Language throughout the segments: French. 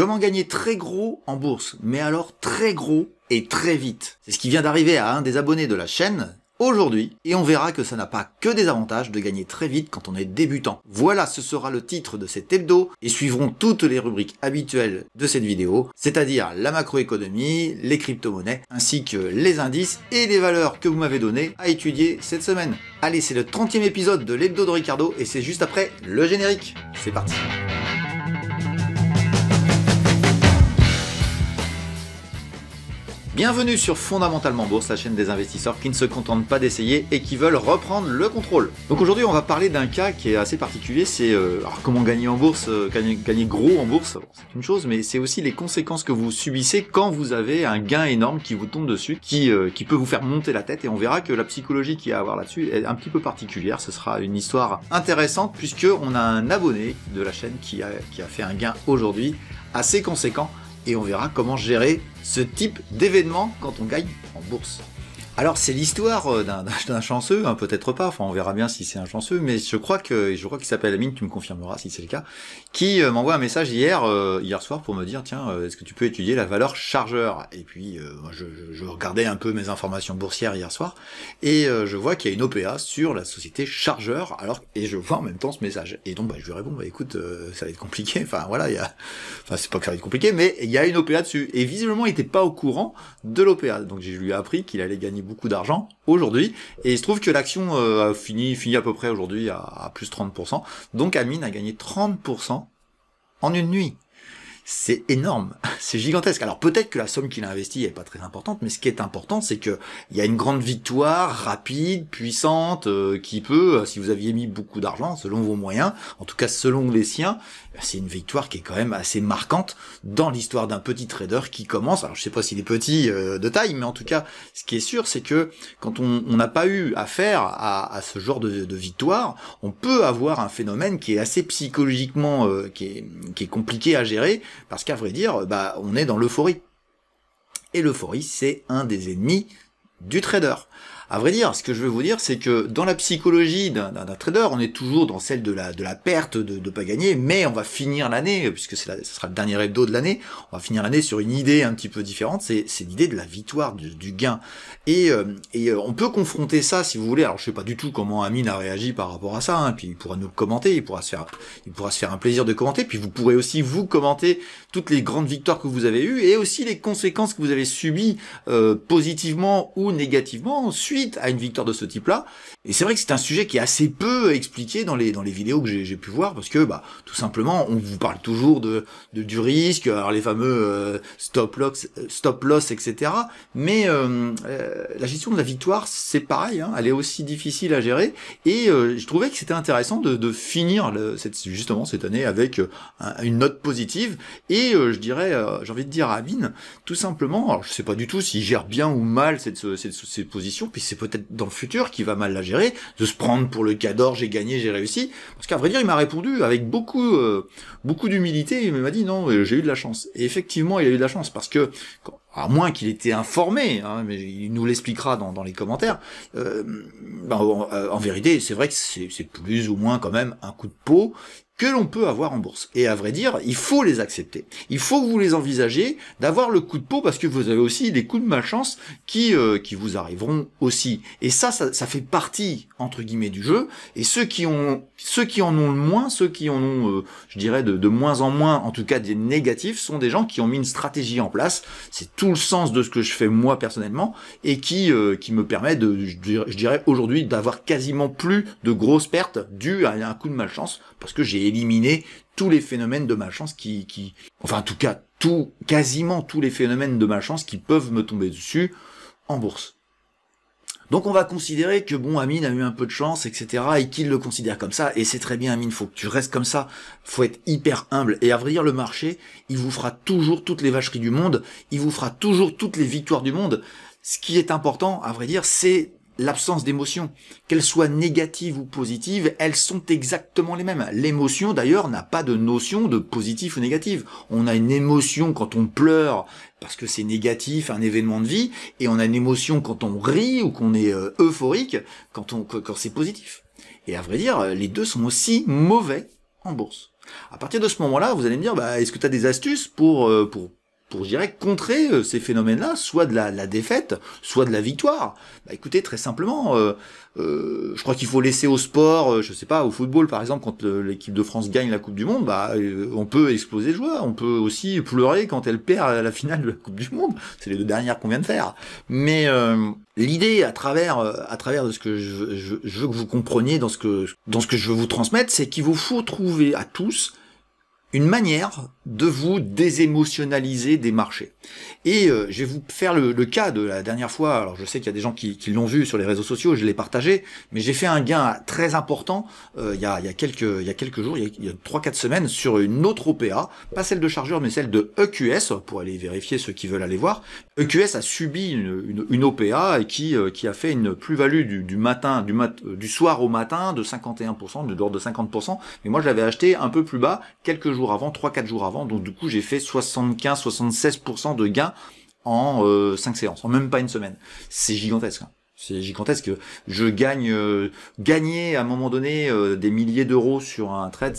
Comment gagner très gros en bourse, mais alors très gros et très vite. C'est ce qui vient d'arriver à un des abonnés de la chaîne aujourd'hui, et on verra que ça n'a pas que des avantages de gagner très vite quand on est débutant. Voilà, ce sera le titre de cet hebdo, et suivront toutes les rubriques habituelles de cette vidéo, c'est-à-dire la macroéconomie, les crypto-monnaies, ainsi que les indices et les valeurs que vous m'avez données à étudier cette semaine. Allez, c'est le 30e épisode de l'hebdo de Ricardo, et c'est juste après le générique. C'est parti. Bienvenue sur Fondamentalement Bourse, la chaîne des investisseurs qui ne se contentent pas d'essayer et qui veulent reprendre le contrôle. Donc aujourd'hui on va parler d'un cas qui est assez particulier, c'est comment gagner en bourse, gagner gros en bourse, bon, c'est une chose, mais c'est aussi les conséquences que vous subissez quand vous avez un gain énorme qui vous tombe dessus, qui peut vous faire monter la tête, et on verra que la psychologie qu'il y a à avoir là-dessus est un petit peu particulière. Ce sera une histoire intéressante puisque on a un abonné de la chaîne qui a fait un gain aujourd'hui assez conséquent. Et on verra comment gérer ce type d'événement quand on gagne en bourse. Alors c'est l'histoire d'un chanceux, hein, peut-être pas, enfin on verra bien si c'est un chanceux, mais je crois qu'il s'appelle Amine, tu me confirmeras si c'est le cas, qui m'envoie un message hier soir pour me dire tiens, est-ce que tu peux étudier la valeur chargeur? Et puis je regardais un peu mes informations boursières hier soir, et je vois qu'il y a une OPA sur la société chargeur, et je vois en même temps ce message. Et donc je lui réponds, écoute, ça va être compliqué, enfin voilà, c'est pas que ça va être compliqué, mais il y a une OPA dessus. Et visiblement il était pas au courant de l'OPA, donc je lui ai appris qu'il allait gagner beaucoup d'argent aujourd'hui, et il se trouve que l'action a fini à peu près aujourd'hui à plus 30%, donc Amine a gagné 30% en une nuit. C'est énorme, c'est gigantesque. Alors peut-être que la somme qu'il a investie est pas très importante, mais ce qui est important, c'est que il y a une grande victoire rapide, puissante, qui peut, si vous aviez mis beaucoup d'argent, selon vos moyens, en tout cas selon les siens, c'est une victoire qui est quand même assez marquante dans l'histoire d'un petit trader qui commence. Alors je sais pas s'il est petit de taille, mais en tout cas, ce qui est sûr, c'est que quand on n'a pas eu affaire à ce genre de victoire, on peut avoir un phénomène qui est assez psychologiquement, qui est compliqué à gérer, parce qu'à vrai dire, on est dans l'euphorie. Et l'euphorie, c'est un des ennemis du trader. À vrai dire, ce que je veux vous dire, c'est que dans la psychologie d'un trader, on est toujours dans celle de la perte, de pas gagner, mais on va finir l'année, puisque ce sera le dernier hebdo de l'année, on va finir l'année sur une idée un petit peu différente, c'est l'idée de la victoire, du gain. Et on peut confronter ça, si vous voulez. Alors je sais pas du tout comment Amine a réagi par rapport à ça, hein, puis il pourra nous commenter, il pourra se faire un plaisir de commenter, puis vous pourrez aussi vous commenter toutes les grandes victoires que vous avez eues, et aussi les conséquences que vous avez subies positivement ou négativement suite à une victoire de ce type-là. Et c'est vrai que c'est un sujet qui est assez peu expliqué dans les vidéos que j'ai pu voir, parce que tout simplement on vous parle toujours du risque, alors les fameux stop loss, etc. Mais la gestion de la victoire, c'est pareil, hein, elle est aussi difficile à gérer, et je trouvais que c'était intéressant de finir justement cette année avec une note positive, et je dirais, j'ai envie de dire à Amine, tout simplement, alors je sais pas du tout s'il gère bien ou mal cette position, puis c'est peut-être dans le futur qu'il va mal la gérer, de se prendre pour le cador, j'ai gagné, j'ai réussi, parce qu'à vrai dire, il m'a répondu avec beaucoup d'humilité, il m'a dit non, j'ai eu de la chance. Et effectivement, il a eu de la chance, parce que, à moins qu'il était informé, hein, mais il nous l'expliquera dans les commentaires, en vérité, c'est vrai que c'est plus ou moins quand même un coup de peau que l'on peut avoir en bourse. Et à vrai dire, il faut les accepter. Il faut que vous les envisagez, d'avoir le coup de peau, parce que vous avez aussi des coups de malchance qui vous arriveront aussi. Et ça fait partie, entre guillemets, du jeu. Et ceux qui en ont le moins, ceux qui en ont, je dirais, de moins en moins, en tout cas des négatifs, sont des gens qui ont mis une stratégie en place. C'est tout le sens de ce que je fais moi personnellement, et qui me permet je dirais aujourd'hui, d'avoir quasiment plus de grosses pertes dues à un coup de malchance, parce que j'ai éliminé tous les phénomènes de malchance enfin en tout cas quasiment tous les phénomènes de malchance qui peuvent me tomber dessus en bourse. Donc on va considérer que Amine a eu un peu de chance, etc., et qu'il le considère comme ça, et c'est très bien Amine, faut que tu restes comme ça, faut être hyper humble, et à vrai dire le marché, il vous fera toujours toutes les vacheries du monde, il vous fera toujours toutes les victoires du monde. Ce qui est important, à vrai dire, c'est l'absence d'émotion. Qu'elles soient négatives ou positives, elles sont exactement les mêmes. L'émotion, d'ailleurs, n'a pas de notion de positif ou négative. On a une émotion quand on pleure, parce que c'est négatif, un événement de vie, et on a une émotion quand on rit ou qu'on est euphorique, quand c'est positif. Et à vrai dire, les deux sont aussi mauvais en bourse. À partir de ce moment-là, vous allez me dire, bah, est-ce que tu as des astuces pour, je dirais, contrer ces phénomènes-là, soit de la défaite, soit de la victoire? Bah, écoutez, très simplement, je crois qu'il faut laisser au sport, je sais pas, au football par exemple, quand l'équipe de France gagne la Coupe du Monde, bah, on peut exploser de joie, on peut aussi pleurer quand elle perd à la finale de la Coupe du Monde. C'est les deux dernières qu'on vient de faire. Mais l'idée, à travers de ce que je veux que vous compreniez dans ce que je veux vous transmettre, c'est qu'il vous faut trouver à tous une manière de vous désémotionnaliser des marchés. Et je vais vous faire le cas de la dernière fois. Alors je sais qu'il y a des gens qui l'ont vu sur les réseaux sociaux, je l'ai partagé, mais j'ai fait un gain très important il y a quelques jours, il y a 3-4 semaines, sur une autre OPA, pas celle de chargeur, mais celle de EQS, pour aller vérifier ceux qui veulent aller voir. EQS a subi une OPA et qui a fait une plus-value du soir au matin de 51%, de l'ordre de 50%, mais moi je l'avais acheté un peu plus bas, quelques jours avant, 3-4 jours avant, donc du coup j'ai fait 75-76% de gains en 5 séances, en même pas une semaine. C'est gigantesque. C'est gigantesque. Je gagner à un moment donné des milliers d'euros sur un trade,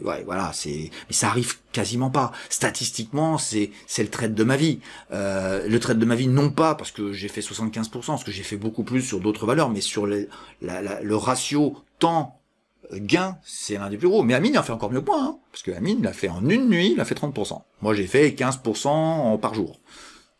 ouais, voilà, mais ça arrive quasiment pas. Statistiquement, c'est le trade de ma vie. Le trade de ma vie, non pas parce que j'ai fait 75%, parce que j'ai fait beaucoup plus sur d'autres valeurs, mais sur le ratio temps gain, c'est l'un des plus gros. Mais Amine a fait encore mieux que moi, hein, parce que Amine l'a fait en une nuit, il a fait 30%. Moi, j'ai fait 15% par jour.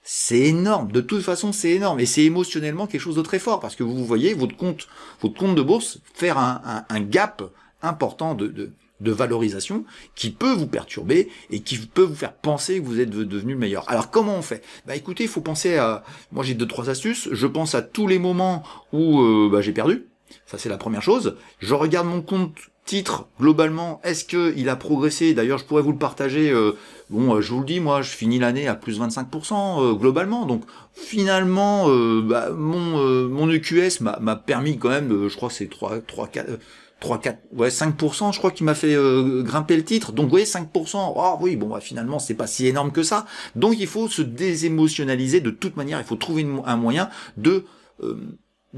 C'est énorme. De toute façon, c'est énorme. Et c'est émotionnellement quelque chose de très fort, parce que vous voyez votre compte de bourse faire un gap important de valorisation qui peut vous perturber et qui peut vous faire penser que vous êtes devenu le meilleur. Alors comment on fait? Bah écoutez, il faut penser à... Moi j'ai 2-3 astuces. Je pense à tous les moments où j'ai perdu. Ça c'est la première chose. Je regarde mon compte titre globalement. Est-ce que il a progressé? D'ailleurs, je pourrais vous le partager. Je vous le dis, moi, je finis l'année à plus 25% globalement. Donc finalement, mon EQS m'a permis quand même, je crois que c'est 5%, je crois qu'il m'a fait grimper le titre. Donc vous voyez, 5%, oh oui, bon, finalement, c'est pas si énorme que ça. Donc il faut se désémotionnaliser de toute manière. Il faut trouver un moyen de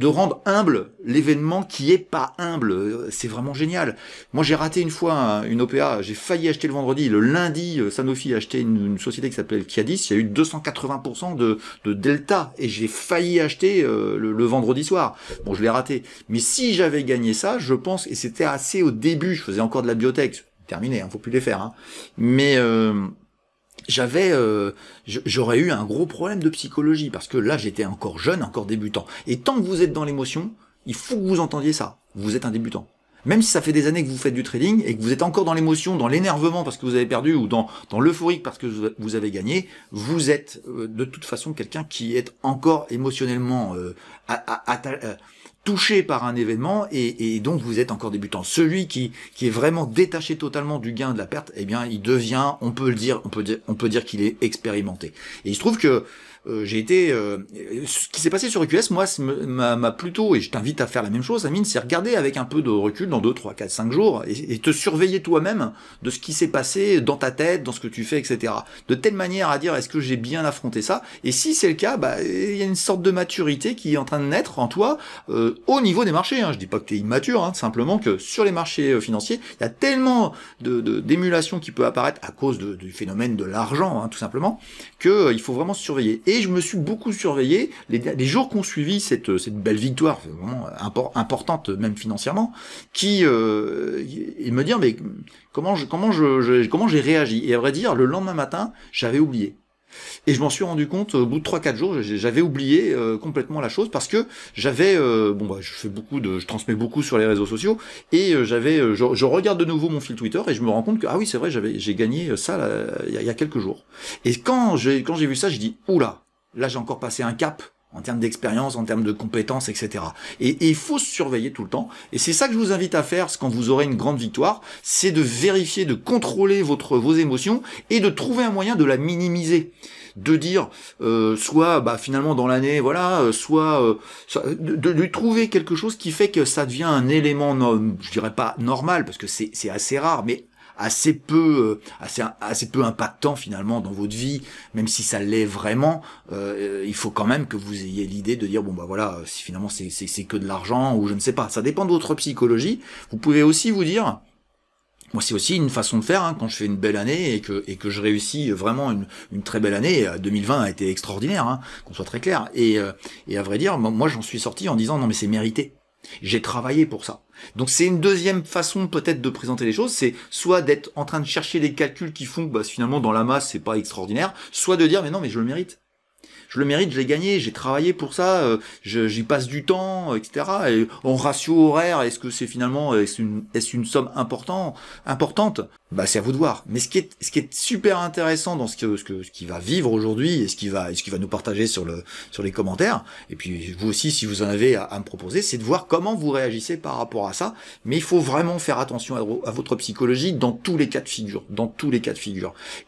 rendre humble l'événement qui est pas humble. C'est vraiment génial. Moi, j'ai raté une fois une OPA, j'ai failli acheter le vendredi. Le lundi, Sanofi a acheté une société qui s'appelle Kiadis, il y a eu 280% de delta, et j'ai failli acheter le vendredi soir. Bon, je l'ai raté. Mais si j'avais gagné ça, je pense, et c'était assez au début, je faisais encore de la biotech, terminé, faut plus les faire, hein. Mais j'aurais eu un gros problème de psychologie, parce que là j'étais encore jeune, encore débutant. Et tant que vous êtes dans l'émotion, il faut que vous entendiez ça. Vous êtes un débutant. Même si ça fait des années que vous faites du trading et que vous êtes encore dans l'émotion, dans l'énervement parce que vous avez perdu, ou dans l'euphorique parce que vous avez gagné, vous êtes de toute façon quelqu'un qui est encore émotionnellement touché par un événement, et donc vous êtes encore débutant. Celui qui est vraiment détaché totalement du gain, de la perte, eh bien il devient, on peut dire qu'il est expérimenté. Et il se trouve que j'ai été ce qui s'est passé sur EQS, moi m'a plutôt, et je t'invite à faire la même chose, Amine, c'est regarder avec un peu de recul dans 2, 3, 4, 5 jours et te surveiller toi-même de ce qui s'est passé dans ta tête, dans ce que tu fais, etc. De telle manière à dire, est-ce que j'ai bien affronté ça? Et si c'est le cas, il y a une sorte de maturité qui est en train de naître en toi au niveau des marchés, hein. Je dis pas que tu es immature, hein, simplement que sur les marchés financiers, il y a tellement d'émulation qui peut apparaître à cause du phénomène de l'argent, hein, tout simplement, que il faut vraiment se surveiller. Et je me suis beaucoup surveillé les jours qu'on suivi cette belle victoire, vraiment importante même financièrement, et me dire mais comment j'ai réagi. Et à vrai dire, le lendemain matin, j'avais oublié. Et je m'en suis rendu compte au bout de 3-4 jours, j'avais oublié complètement la chose, parce que j'avais je transmets beaucoup sur les réseaux sociaux, et je regarde de nouveau mon fil Twitter et je me rends compte que ah oui, c'est vrai, j'ai gagné ça il y a quelques jours. Et quand j'ai vu ça, j'ai dit oula, là j'ai encore passé un cap en termes d'expérience, en termes de compétences, etc. Et il faut se surveiller tout le temps. Et c'est ça que je vous invite à faire quand vous aurez une grande victoire, c'est de vérifier, de contrôler vos émotions et de trouver un moyen de la minimiser. De dire, soit finalement dans l'année, voilà, soit de lui trouver quelque chose qui fait que ça devient un élément, je dirais pas normal, parce que c'est assez rare, mais assez peu impactant finalement dans votre vie, même si ça l'est vraiment. Il faut quand même que vous ayez l'idée de dire bon voilà, si finalement c'est que de l'argent, ou je ne sais pas, ça dépend de votre psychologie. Vous pouvez aussi vous dire, Moi, c'est aussi une façon de faire, hein, quand je fais une belle année et que je réussis vraiment une très belle année. 2020 a été extraordinaire, hein, qu'on soit très clair. Et à vrai dire, moi, j'en suis sorti en disant non, mais c'est mérité. J'ai travaillé pour ça. Donc c'est une deuxième façon peut-être de présenter les choses, c'est soit d'être en train de chercher les calculs qui font que bah, finalement dans la masse c'est pas extraordinaire, soit de dire mais non mais je le mérite. Je le mérite, je l'ai gagné, j'ai travaillé pour ça, j'y passe du temps, etc. Et en ratio horaire, est-ce que c'est finalement, est-ce une somme importante? Bah c'est à vous de voir. Mais ce qui est super intéressant dans ce qui va vivre aujourd'hui et ce qui va nous partager sur les commentaires, et puis vous aussi si vous en avez à me proposer, c'est de voir comment vous réagissez par rapport à ça. Mais il faut vraiment faire attention à votre psychologie dans tous les cas de figure,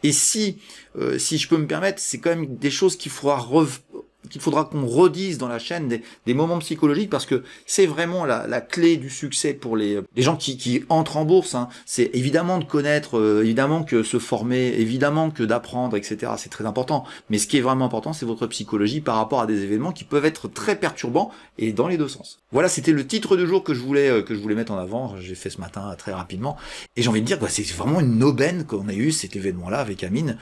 Et si je peux me permettre, c'est quand même des choses qu'il faudra qu'on redise dans la chaîne, des moments psychologiques, parce que c'est vraiment la clé du succès pour les gens qui entrent en bourse, hein. C'est évidemment de connaître, évidemment que se former, évidemment que d'apprendre, etc. C'est très important. Mais ce qui est vraiment important, c'est votre psychologie par rapport à des événements qui peuvent être très perturbants et dans les deux sens. Voilà, c'était le titre du jour que je voulais mettre en avant. J'ai fait ce matin très rapidement. Et j'ai envie de dire, c'est vraiment une aubaine qu'on a eu cet événement-là avec Amine.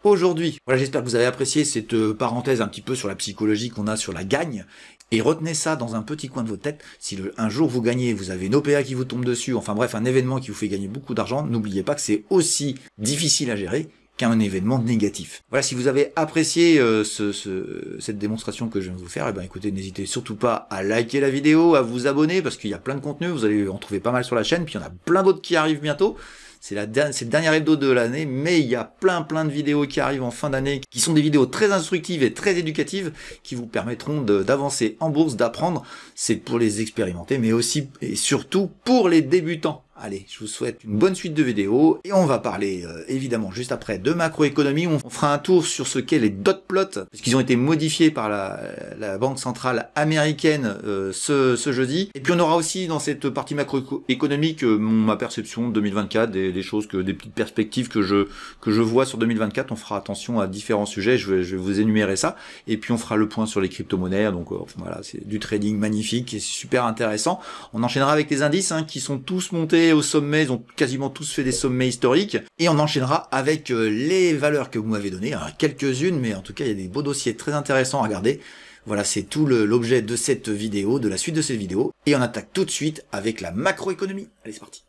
Aujourd'hui, voilà, j'espère que vous avez apprécié cette parenthèse un petit peu sur la psychologie qu'on a sur la gagne, et retenez ça dans un petit coin de votre tête. Si un jour vous gagnez, vous avez une OPA qui vous tombe dessus, enfin bref, un événement qui vous fait gagner beaucoup d'argent, n'oubliez pas que c'est aussi difficile à gérer qu'un événement négatif. Voilà, si vous avez apprécié cette démonstration que je viens de vous faire, écoutez, n'hésitez surtout pas à liker la vidéo, à vous abonner, parce qu'il y a plein de contenu, vous allez en trouver pas mal sur la chaîne, puis il y en a plein d'autres qui arrivent bientôt. C'est le dernier hebdo de l'année, mais il y a plein de vidéos qui arrivent en fin d'année, qui sont des vidéos très instructives et très éducatives, qui vous permettront d'avancer en bourse, d'apprendre. C'est pour les expérimenter, mais aussi et surtout pour les débutants. Allez, je vous souhaite une bonne suite de vidéos, et on va parler évidemment juste après de macroéconomie. On fera un tour sur ce qu'est les dot plots, parce qu'ils ont été modifiés par la Banque centrale américaine ce jeudi. Et puis on aura aussi dans cette partie macroéconomique ma perception de 2024, des choses, des petites perspectives que je vois sur 2024. On fera attention à différents sujets, je vais vous énumérer ça. Et puis on fera le point sur les crypto-monnaies, donc voilà, c'est du trading magnifique et c'est super intéressant. On enchaînera avec les indices qui sont tous montés au sommet, ils ont quasiment tous fait des sommets historiques, et on enchaînera avec les valeurs que vous m'avez données, quelques-unes, mais en tout cas il y a des beaux dossiers très intéressants à regarder. Voilà, c'est tout l'objet de cette vidéo, de la suite de cette vidéo, et on attaque tout de suite avec la macroéconomie. Allez, c'est parti.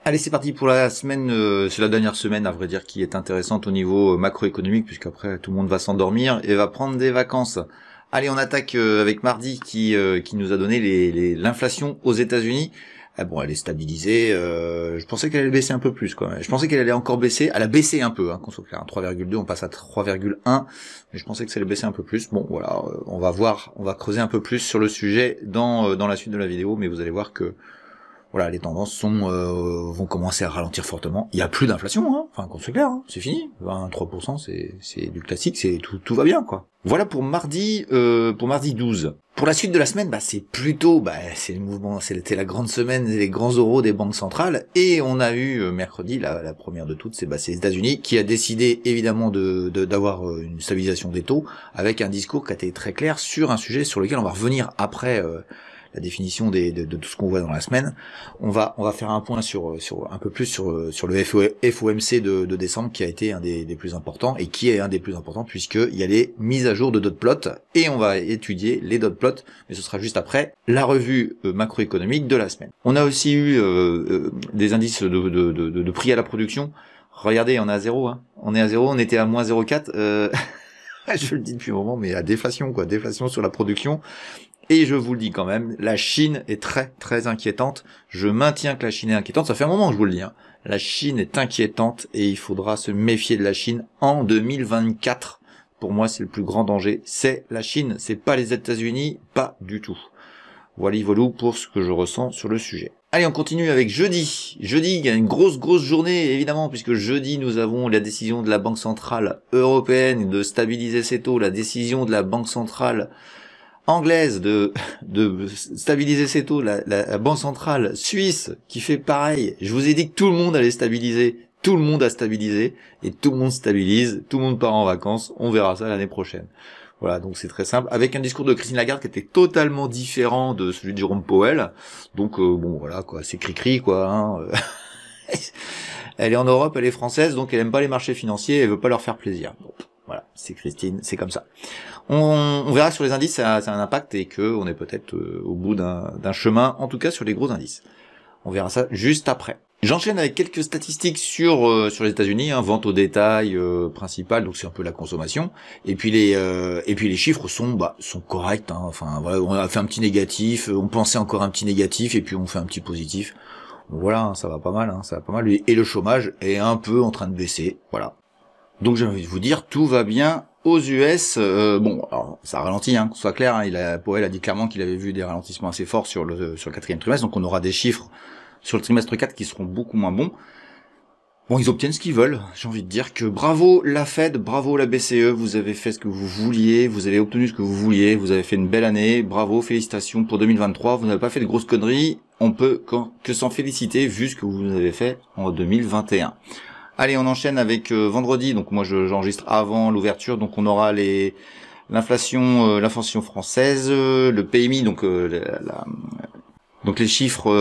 Allez, c'est parti pour la semaine, c'est la dernière semaine à vrai dire qui est intéressante au niveau macroéconomique, puisqu'après tout le monde va s'endormir et va prendre des vacances. Allez, on attaque avec mardi qui nous a donné l'inflation aux États-Unis. Ah bon, elle est stabilisée. Je pensais qu'elle allait baisser un peu plus, quoi. Je pensais qu'elle allait encore baisser. Elle a baissé un peu, qu'on soit clair. 3,2, on passe à 3,1. Mais je pensais que ça allait baisser un peu plus. Bon, voilà, on va voir, on va creuser un peu plus sur le sujet dans la suite de la vidéo. Mais vous allez voir que voilà, les tendances vont commencer à ralentir fortement. Il y a plus d'inflation, enfin, qu'on soit clair, c'est fini. 23%, c'est du classique, tout va bien, quoi. Voilà pour mardi 12. Pour la suite de la semaine, c'est plutôt, c'est le mouvement, c'était la grande semaine, les grands oraux des banques centrales, et on a eu mercredi, la première de toutes, c'est les États-Unis, qui a décidé évidemment d'avoir une stabilisation des taux, avec un discours qui a été très clair sur un sujet sur lequel on va revenir après la définition de tout ce qu'on voit dans la semaine. On va faire un point sur un peu plus sur le FOMC de décembre, qui a été un des plus importants, et qui est un des plus importants puisqu'il y a les mises à jour de dot plots, et on va étudier les dot plots, mais ce sera juste après la revue macroéconomique de la semaine. On a aussi eu des indices de prix à la production. Regardez, on est à zéro, on est à zéro, on était à moins 0,4, je le dis depuis un moment, mais à déflation, déflation sur la production. Et je vous le dis quand même, la Chine est très très inquiétante. Je maintiens que la Chine est inquiétante. Ça fait un moment que je vous le dis. La Chine est inquiétante et il faudra se méfier de la Chine en 2024. Pour moi, c'est le plus grand danger. C'est la Chine. C'est pas les États-Unis, pas du tout. Voilà pour ce que je ressens sur le sujet. Allez, on continue avec jeudi. Jeudi, il y a une grosse journée, évidemment, puisque jeudi, nous avons la décision de la Banque Centrale Européenne de stabiliser ses taux, la décision de la Banque Centrale anglaise de stabiliser ses taux, la Banque Centrale Suisse qui fait pareil. Je vous ai dit que tout le monde allait stabiliser, tout le monde a stabilisé, et tout le monde stabilise, tout le monde part en vacances, on verra ça l'année prochaine. Voilà, donc c'est très simple, avec un discours de Christine Lagarde qui était totalement différent de celui de Jérôme Powell, donc bon voilà, c'est cri-cri, Elle est en Europe, elle est française, donc elle aime pas les marchés financiers, elle veut pas leur faire plaisir. Bon, voilà, c'est Christine, c'est comme ça. On verra que sur les indices, ça a un impact et que on est peut-être au bout d'un chemin, en tout cas sur les gros indices. On verra ça juste après. J'enchaîne avec quelques statistiques sur les États-Unis, hein, vente au détail principale, donc c'est un peu la consommation. Et puis les chiffres sont corrects. Hein, enfin voilà, on a fait un petit négatif, on pensait encore un petit négatif, et puis on fait un petit positif. Donc voilà, hein, ça va pas mal, hein, ça va pas mal. Et le chômage est un peu en train de baisser, voilà. Donc j'ai envie de vous dire, tout va bien aux US. Bon, alors ça ralentit, hein, qu'on soit clair. Hein, Powell a dit clairement qu'il avait vu des ralentissements assez forts sur le quatrième trimestre, donc on aura des chiffres sur le trimestre 4 qui seront beaucoup moins bons. Bon, ils obtiennent ce qu'ils veulent. J'ai envie de dire que bravo la Fed, bravo la BCE, vous avez fait ce que vous vouliez, vous avez obtenu ce que vous vouliez, vous avez fait une belle année, bravo, félicitations pour 2023, vous n'avez pas fait de grosses conneries, on peut que s'en féliciter vu ce que vous avez fait en 2021. Allez, on enchaîne avec vendredi, donc moi j'enregistre avant l'ouverture, donc on aura l'inflation française, le PMI, donc les chiffres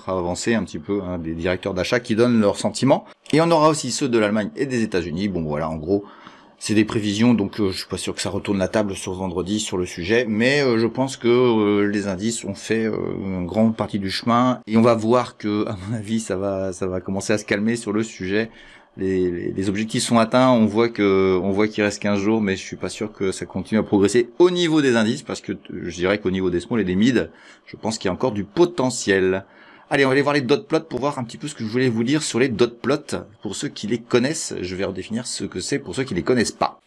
à avancer un petit peu, hein, des directeurs d'achat qui donnent leurs sentiments. Et on aura aussi ceux de l'Allemagne et des États-Unis. Bon voilà, en gros, c'est des prévisions, donc je suis pas sûr que ça retourne la table sur vendredi sur le sujet, mais je pense que les indices ont fait une grande partie du chemin et on va voir que, à mon avis, ça va commencer à se calmer sur le sujet. Les objectifs sont atteints, on voit qu'il reste 15 jours, mais je suis pas sûr que ça continue à progresser au niveau des indices, parce que je dirais qu'au niveau des small et des mid, je pense qu'il y a encore du potentiel. Allez, on va aller voir les dot plots pour voir un petit peu ce que je voulais vous dire sur les dot plots. Pour ceux qui les connaissent, je vais redéfinir ce que c'est pour ceux qui les connaissent pas.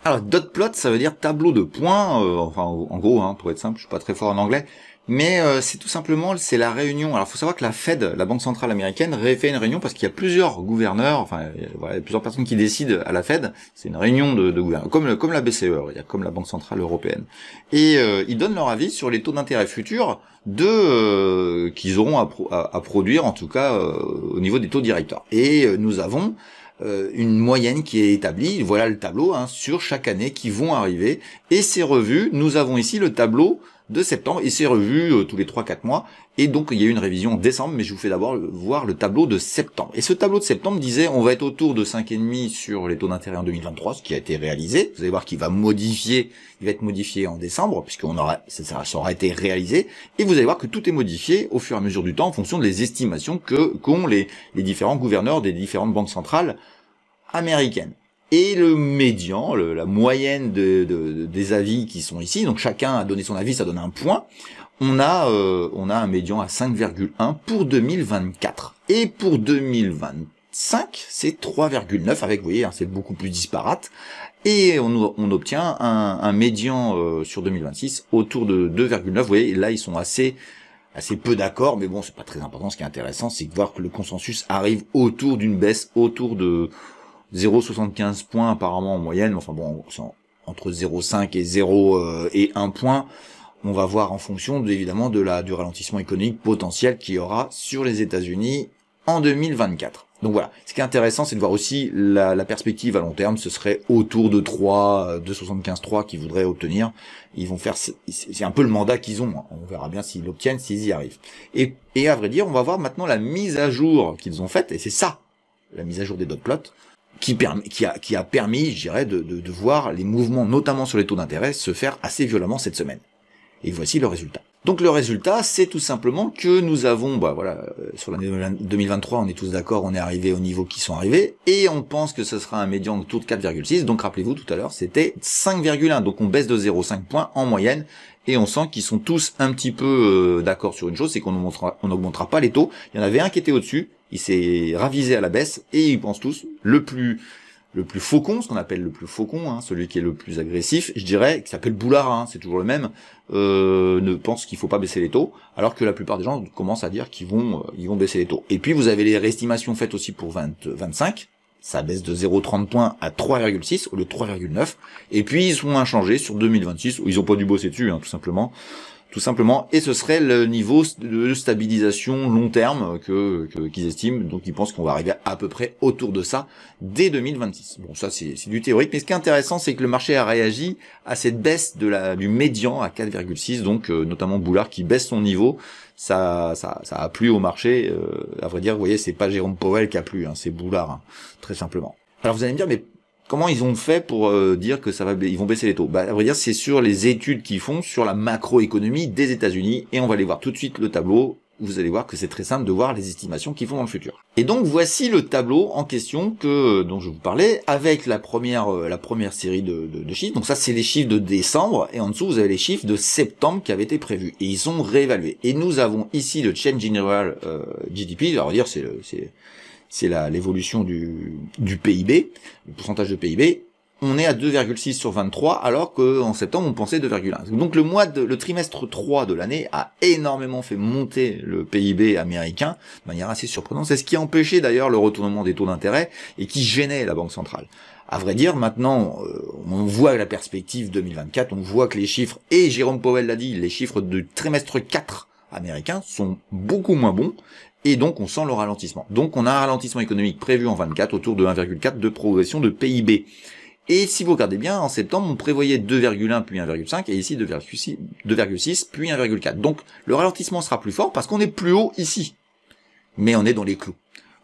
Alors, dot plot, ça veut dire tableau de points, enfin, en gros, hein, pour être simple, je suis pas très fort en anglais, mais c'est tout simplement, c'est la réunion. Alors, il faut savoir que la Fed, la Banque Centrale Américaine, fait une réunion parce qu'il y a plusieurs gouverneurs, enfin, voilà, il y a plusieurs personnes qui décident à la Fed. C'est une réunion de gouverneurs, comme la BCE, il y a comme la Banque Centrale Européenne. Et ils donnent leur avis sur les taux d'intérêt futurs qu'ils auront à produire, en tout cas, au niveau des taux directeurs. Et nous avons une moyenne qui est établie, voilà le tableau, hein, sur chaque année qui vont arriver, et c'est revu. Nous avons ici le tableau de septembre, et c'est revu tous les 3-4 mois, et donc il y a eu une révision en décembre, mais je vous fais d'abord voir le tableau de septembre. Et ce tableau de septembre disait, on va être autour de 5,5 sur les taux d'intérêt en 2023, ce qui a été réalisé. Vous allez voir qu'il va être modifié en décembre, ça aura été réalisé, et vous allez voir que tout est modifié au fur et à mesure du temps, en fonction des estimations qu'ont les différents gouverneurs des différentes banques centrales américaines. Et le médian, la moyenne des avis qui sont ici, donc chacun a donné son avis, ça donne un point. On a un médian à 5,1 pour 2024. Et pour 2025, c'est 3,9 avec, vous voyez, hein, c'est beaucoup plus disparate. Et on obtient un médian sur 2026 autour de 2,9. Vous voyez, là ils sont assez peu d'accord, mais bon, c'est pas très important. Ce qui est intéressant, c'est de voir que le consensus arrive autour d'une baisse, autour de 0,75 points apparemment en moyenne, enfin bon, entre 0,5 et 0 et 1 point, on va voir en fonction évidemment du ralentissement économique potentiel qu'il y aura sur les États-Unis en 2024. Donc voilà, ce qui est intéressant, c'est de voir aussi la perspective à long terme, ce serait autour de 3, 2,75-3 qu'ils voudraient obtenir. Ils vont faire, c'est un peu le mandat qu'ils ont, on verra bien s'ils l'obtiennent, s'ils y arrivent. Et à vrai dire, on va voir maintenant la mise à jour qu'ils ont faite, et c'est ça, la mise à jour des dot plots, qui a permis, je dirais, de voir les mouvements, notamment sur les taux d'intérêt, se faire assez violemment cette semaine. Et voici le résultat. Donc le résultat, c'est tout simplement que nous avons, sur l'année 2023, on est tous d'accord, on est arrivé au niveau qui sont arrivés, et on pense que ce sera un médian autour de 4,6, donc rappelez-vous, tout à l'heure, c'était 5,1, donc on baisse de 0,5 points en moyenne, et on sent qu'ils sont tous un petit peu d'accord sur une chose, c'est qu'on n'augmentera pas les taux. Il y en avait un qui était au-dessus, il s'est ravisé à la baisse, et ils pensent tous le plus faucon, ce qu'on appelle le plus faucon, hein, celui qui est le plus agressif, je dirais, qui s'appelle Boulard, hein, c'est toujours le même, ne pense qu'il faut pas baisser les taux, alors que la plupart des gens commencent à dire qu'ils vont baisser les taux. Et puis vous avez les réestimations faites aussi pour 25, ça baisse de 0,30 points à 3,6 au lieu de 3,9, et puis ils sont inchangés sur 2026, où ils ont pas dû bosser dessus, hein, tout simplement. tout simplement, et ce serait le niveau de stabilisation long terme qu'ils estiment. Donc ils pensent qu'on va arriver à peu près autour de ça dès 2026. Bon, ça c'est du théorique, mais ce qui est intéressant, c'est que le marché a réagi à cette baisse du médian à 4,6, donc notamment Boulard qui baisse son niveau. Ça a plu au marché. À vrai dire, vous voyez, c'est pas Jérôme Powell qui a plu, hein, c'est Boulard, hein, très simplement. Alors vous allez me dire, mais comment ils ont fait pour dire que ils vont baisser les taux? À vrai dire, c'est sur les études qu'ils font sur la macroéconomie des États-Unis, et on va aller voir tout de suite le tableau. Vous allez voir que c'est très simple de voir les estimations qu'ils font dans le futur. Et donc voici le tableau en question dont je vous parlais, avec la première série de chiffres. Donc ça, c'est les chiffres de décembre, et en dessous vous avez les chiffres de septembre qui avaient été prévus, et ils sont réévalués. Et nous avons ici le Change General GDP, alors dire c'est l'évolution du PIB, le pourcentage de PIB. On est à 2,6 sur 23, alors qu'en septembre, on pensait 2,1. Donc le trimestre 3 de l'année a énormément fait monter le PIB américain de manière assez surprenante. C'est ce qui a empêché d'ailleurs le retournement des taux d'intérêt et qui gênait la Banque centrale. À vrai dire, maintenant, on voit la perspective 2024, on voit que les chiffres, et Jérôme Powell l'a dit, les chiffres du trimestre 4 américain sont beaucoup moins bons. Et donc, on sent le ralentissement. Donc, on a un ralentissement économique prévu en 24 autour de 1,4 de progression de PIB. Et si vous regardez bien, en septembre, on prévoyait 2,1 puis 1,5, et ici 2,6 puis 1,4. Donc, le ralentissement sera plus fort parce qu'on est plus haut ici. Mais on est dans les clous.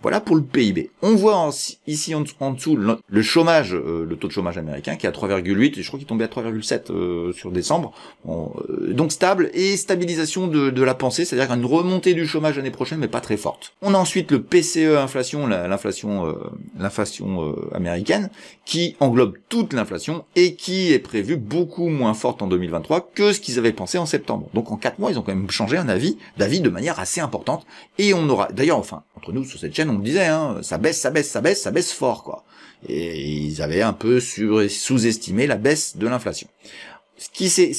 Voilà pour le PIB. On voit ici en dessous le chômage, le taux de chômage américain qui est à 3,8, et je crois qu'il tombait à 3,7 sur décembre. Donc stable et stabilisation de la pensée, c'est-à-dire une remontée du chômage l'année prochaine, mais pas très forte. On a ensuite le PCE inflation, l'inflation américaine, qui englobe toute l'inflation et qui est prévue beaucoup moins forte en 2023 que ce qu'ils avaient pensé en septembre. Donc en 4 mois, ils ont quand même changé d'avis de manière assez importante. Et on aura, d'ailleurs, enfin, entre nous sur cette chaîne, on le disait, hein, ça baisse fort, quoi. Et ils avaient un peu sous-estimé la baisse de l'inflation. Il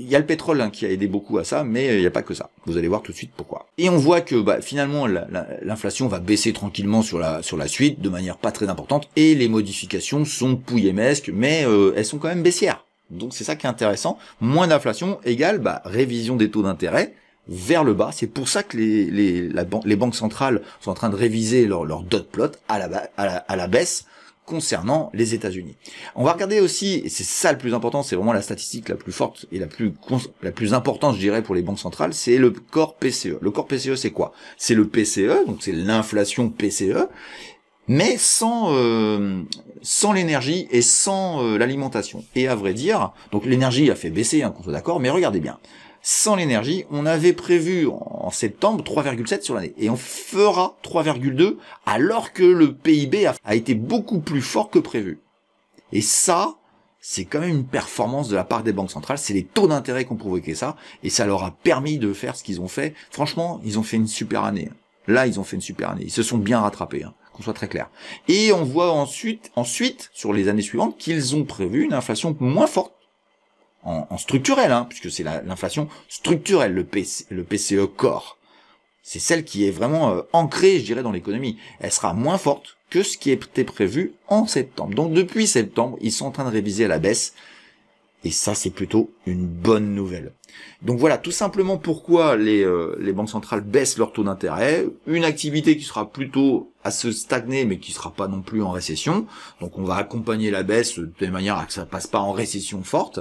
y a le pétrole qui a aidé beaucoup à ça, mais il n'y a pas que ça. Vous allez voir tout de suite pourquoi. Et on voit que finalement l'inflation va baisser tranquillement sur la suite, de manière pas très importante, et les modifications sont pouillemesques, mais elles sont quand même baissières. Donc c'est ça qui est intéressant. Moins d'inflation égale révision des taux d'intérêt vers le bas. C'est pour ça que les banques centrales sont en train de réviser leur dot plot à la baisse concernant les États-Unis. On va regarder aussi, et c'est ça le plus important, c'est vraiment la statistique la plus forte et la plus importante, je dirais, pour les banques centrales, c'est le corps PCE. Le corps PCE, c'est quoi? C'est le PCE, donc c'est l'inflation PCE, mais sans l'énergie et sans l'alimentation. Et à vrai dire, donc l'énergie a fait baisser, qu'on soit d'accord, mais regardez bien. Sans l'énergie, on avait prévu en septembre 3,7 sur l'année. Et on fera 3,2 alors que le PIB a été beaucoup plus fort que prévu. Et ça, c'est quand même une performance de la part des banques centrales. C'est les taux d'intérêt qui ont provoqué ça. Et ça leur a permis de faire ce qu'ils ont fait. Franchement, ils ont fait une super année. Là, ils ont fait une super année. Ils se sont bien rattrapés, qu'on soit très clair. Et on voit ensuite, sur les années suivantes, qu'ils ont prévu une inflation moins forte. En structurel, puisque c'est l'inflation structurelle, le PCE core. C'est celle qui est vraiment ancrée, je dirais, dans l'économie. Elle sera moins forte que ce qui était prévu en septembre. Donc depuis septembre, ils sont en train de réviser à la baisse. Et ça, c'est plutôt une bonne nouvelle. Donc voilà, tout simplement pourquoi les banques centrales baissent leur taux d'intérêt. Une activité qui sera plutôt à se stagner, mais qui sera pas non plus en récession. Donc on va accompagner la baisse de manière à que ça passe pas en récession forte.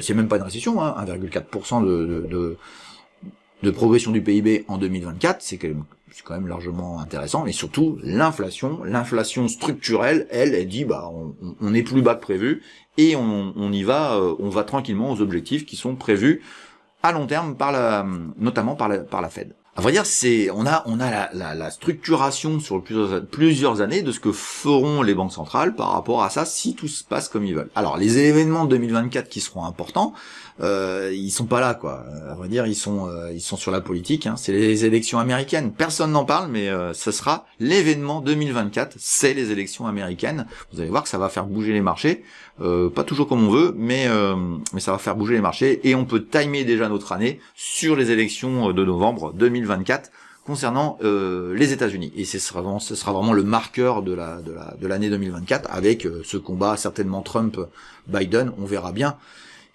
C'est même pas une récession, 1,4% de progression du PIB en 2024, c'est quand même largement intéressant. Et surtout, l'inflation structurelle, elle dit, on est plus bas que prévu, et on y va, on va tranquillement aux objectifs qui sont prévus à long terme notamment par la Fed. À vrai dire, on a la structuration sur plusieurs années de ce que feront les banques centrales par rapport à ça si tout se passe comme ils veulent. Alors, les événements de 2024 qui seront importants, ils sont pas là, quoi. À vrai dire, ils sont sur la politique, c'est les élections américaines. Personne n'en parle, mais ce sera l'événement 2024, c'est les élections américaines. Vous allez voir que ça va faire bouger les marchés, pas toujours comme on veut, mais ça va faire bouger les marchés, et on peut timer déjà notre année sur les élections de novembre 2024 concernant les États-Unis. Et ce sera vraiment le marqueur de l'année 2024 avec ce combat certainement Trump-Biden, on verra bien.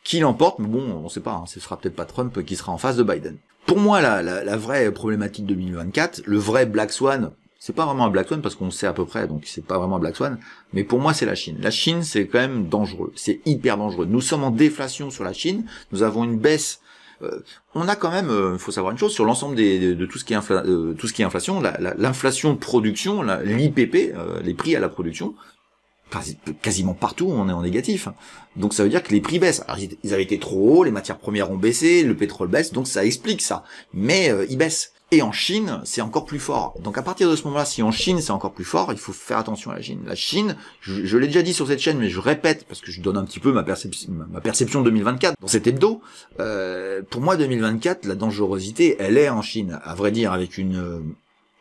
qui l'emporte, mais bon, on sait pas, hein, ce sera peut-être pas Trump qui sera en face de Biden. Pour moi, la vraie problématique 2024, le vrai Black Swan, c'est pas vraiment un Black Swan parce qu'on le sait à peu près, donc c'est pas vraiment un Black Swan, mais pour moi c'est la Chine. La Chine, c'est quand même dangereux, c'est hyper dangereux. Nous sommes en déflation sur la Chine, nous avons une baisse. On a quand même, il faut savoir une chose, sur l'ensemble de tout ce qui est inflation, l'inflation de production, l'IPP, les prix à la production, quasiment partout on est en négatif. Donc ça veut dire que les prix baissent. Alors ils avaient été trop hauts, les matières premières ont baissé, le pétrole baisse, donc ça explique ça. Mais ils baissent. Et en Chine, c'est encore plus fort. Donc à partir de ce moment-là, si en Chine c'est encore plus fort, il faut faire attention à la Chine. La Chine, je l'ai déjà dit sur cette chaîne, mais je répète, parce que je donne un petit peu ma perception de 2024 dans cet hebdo. Pour moi, 2024, la dangerosité, elle est en Chine. À vrai dire, avec une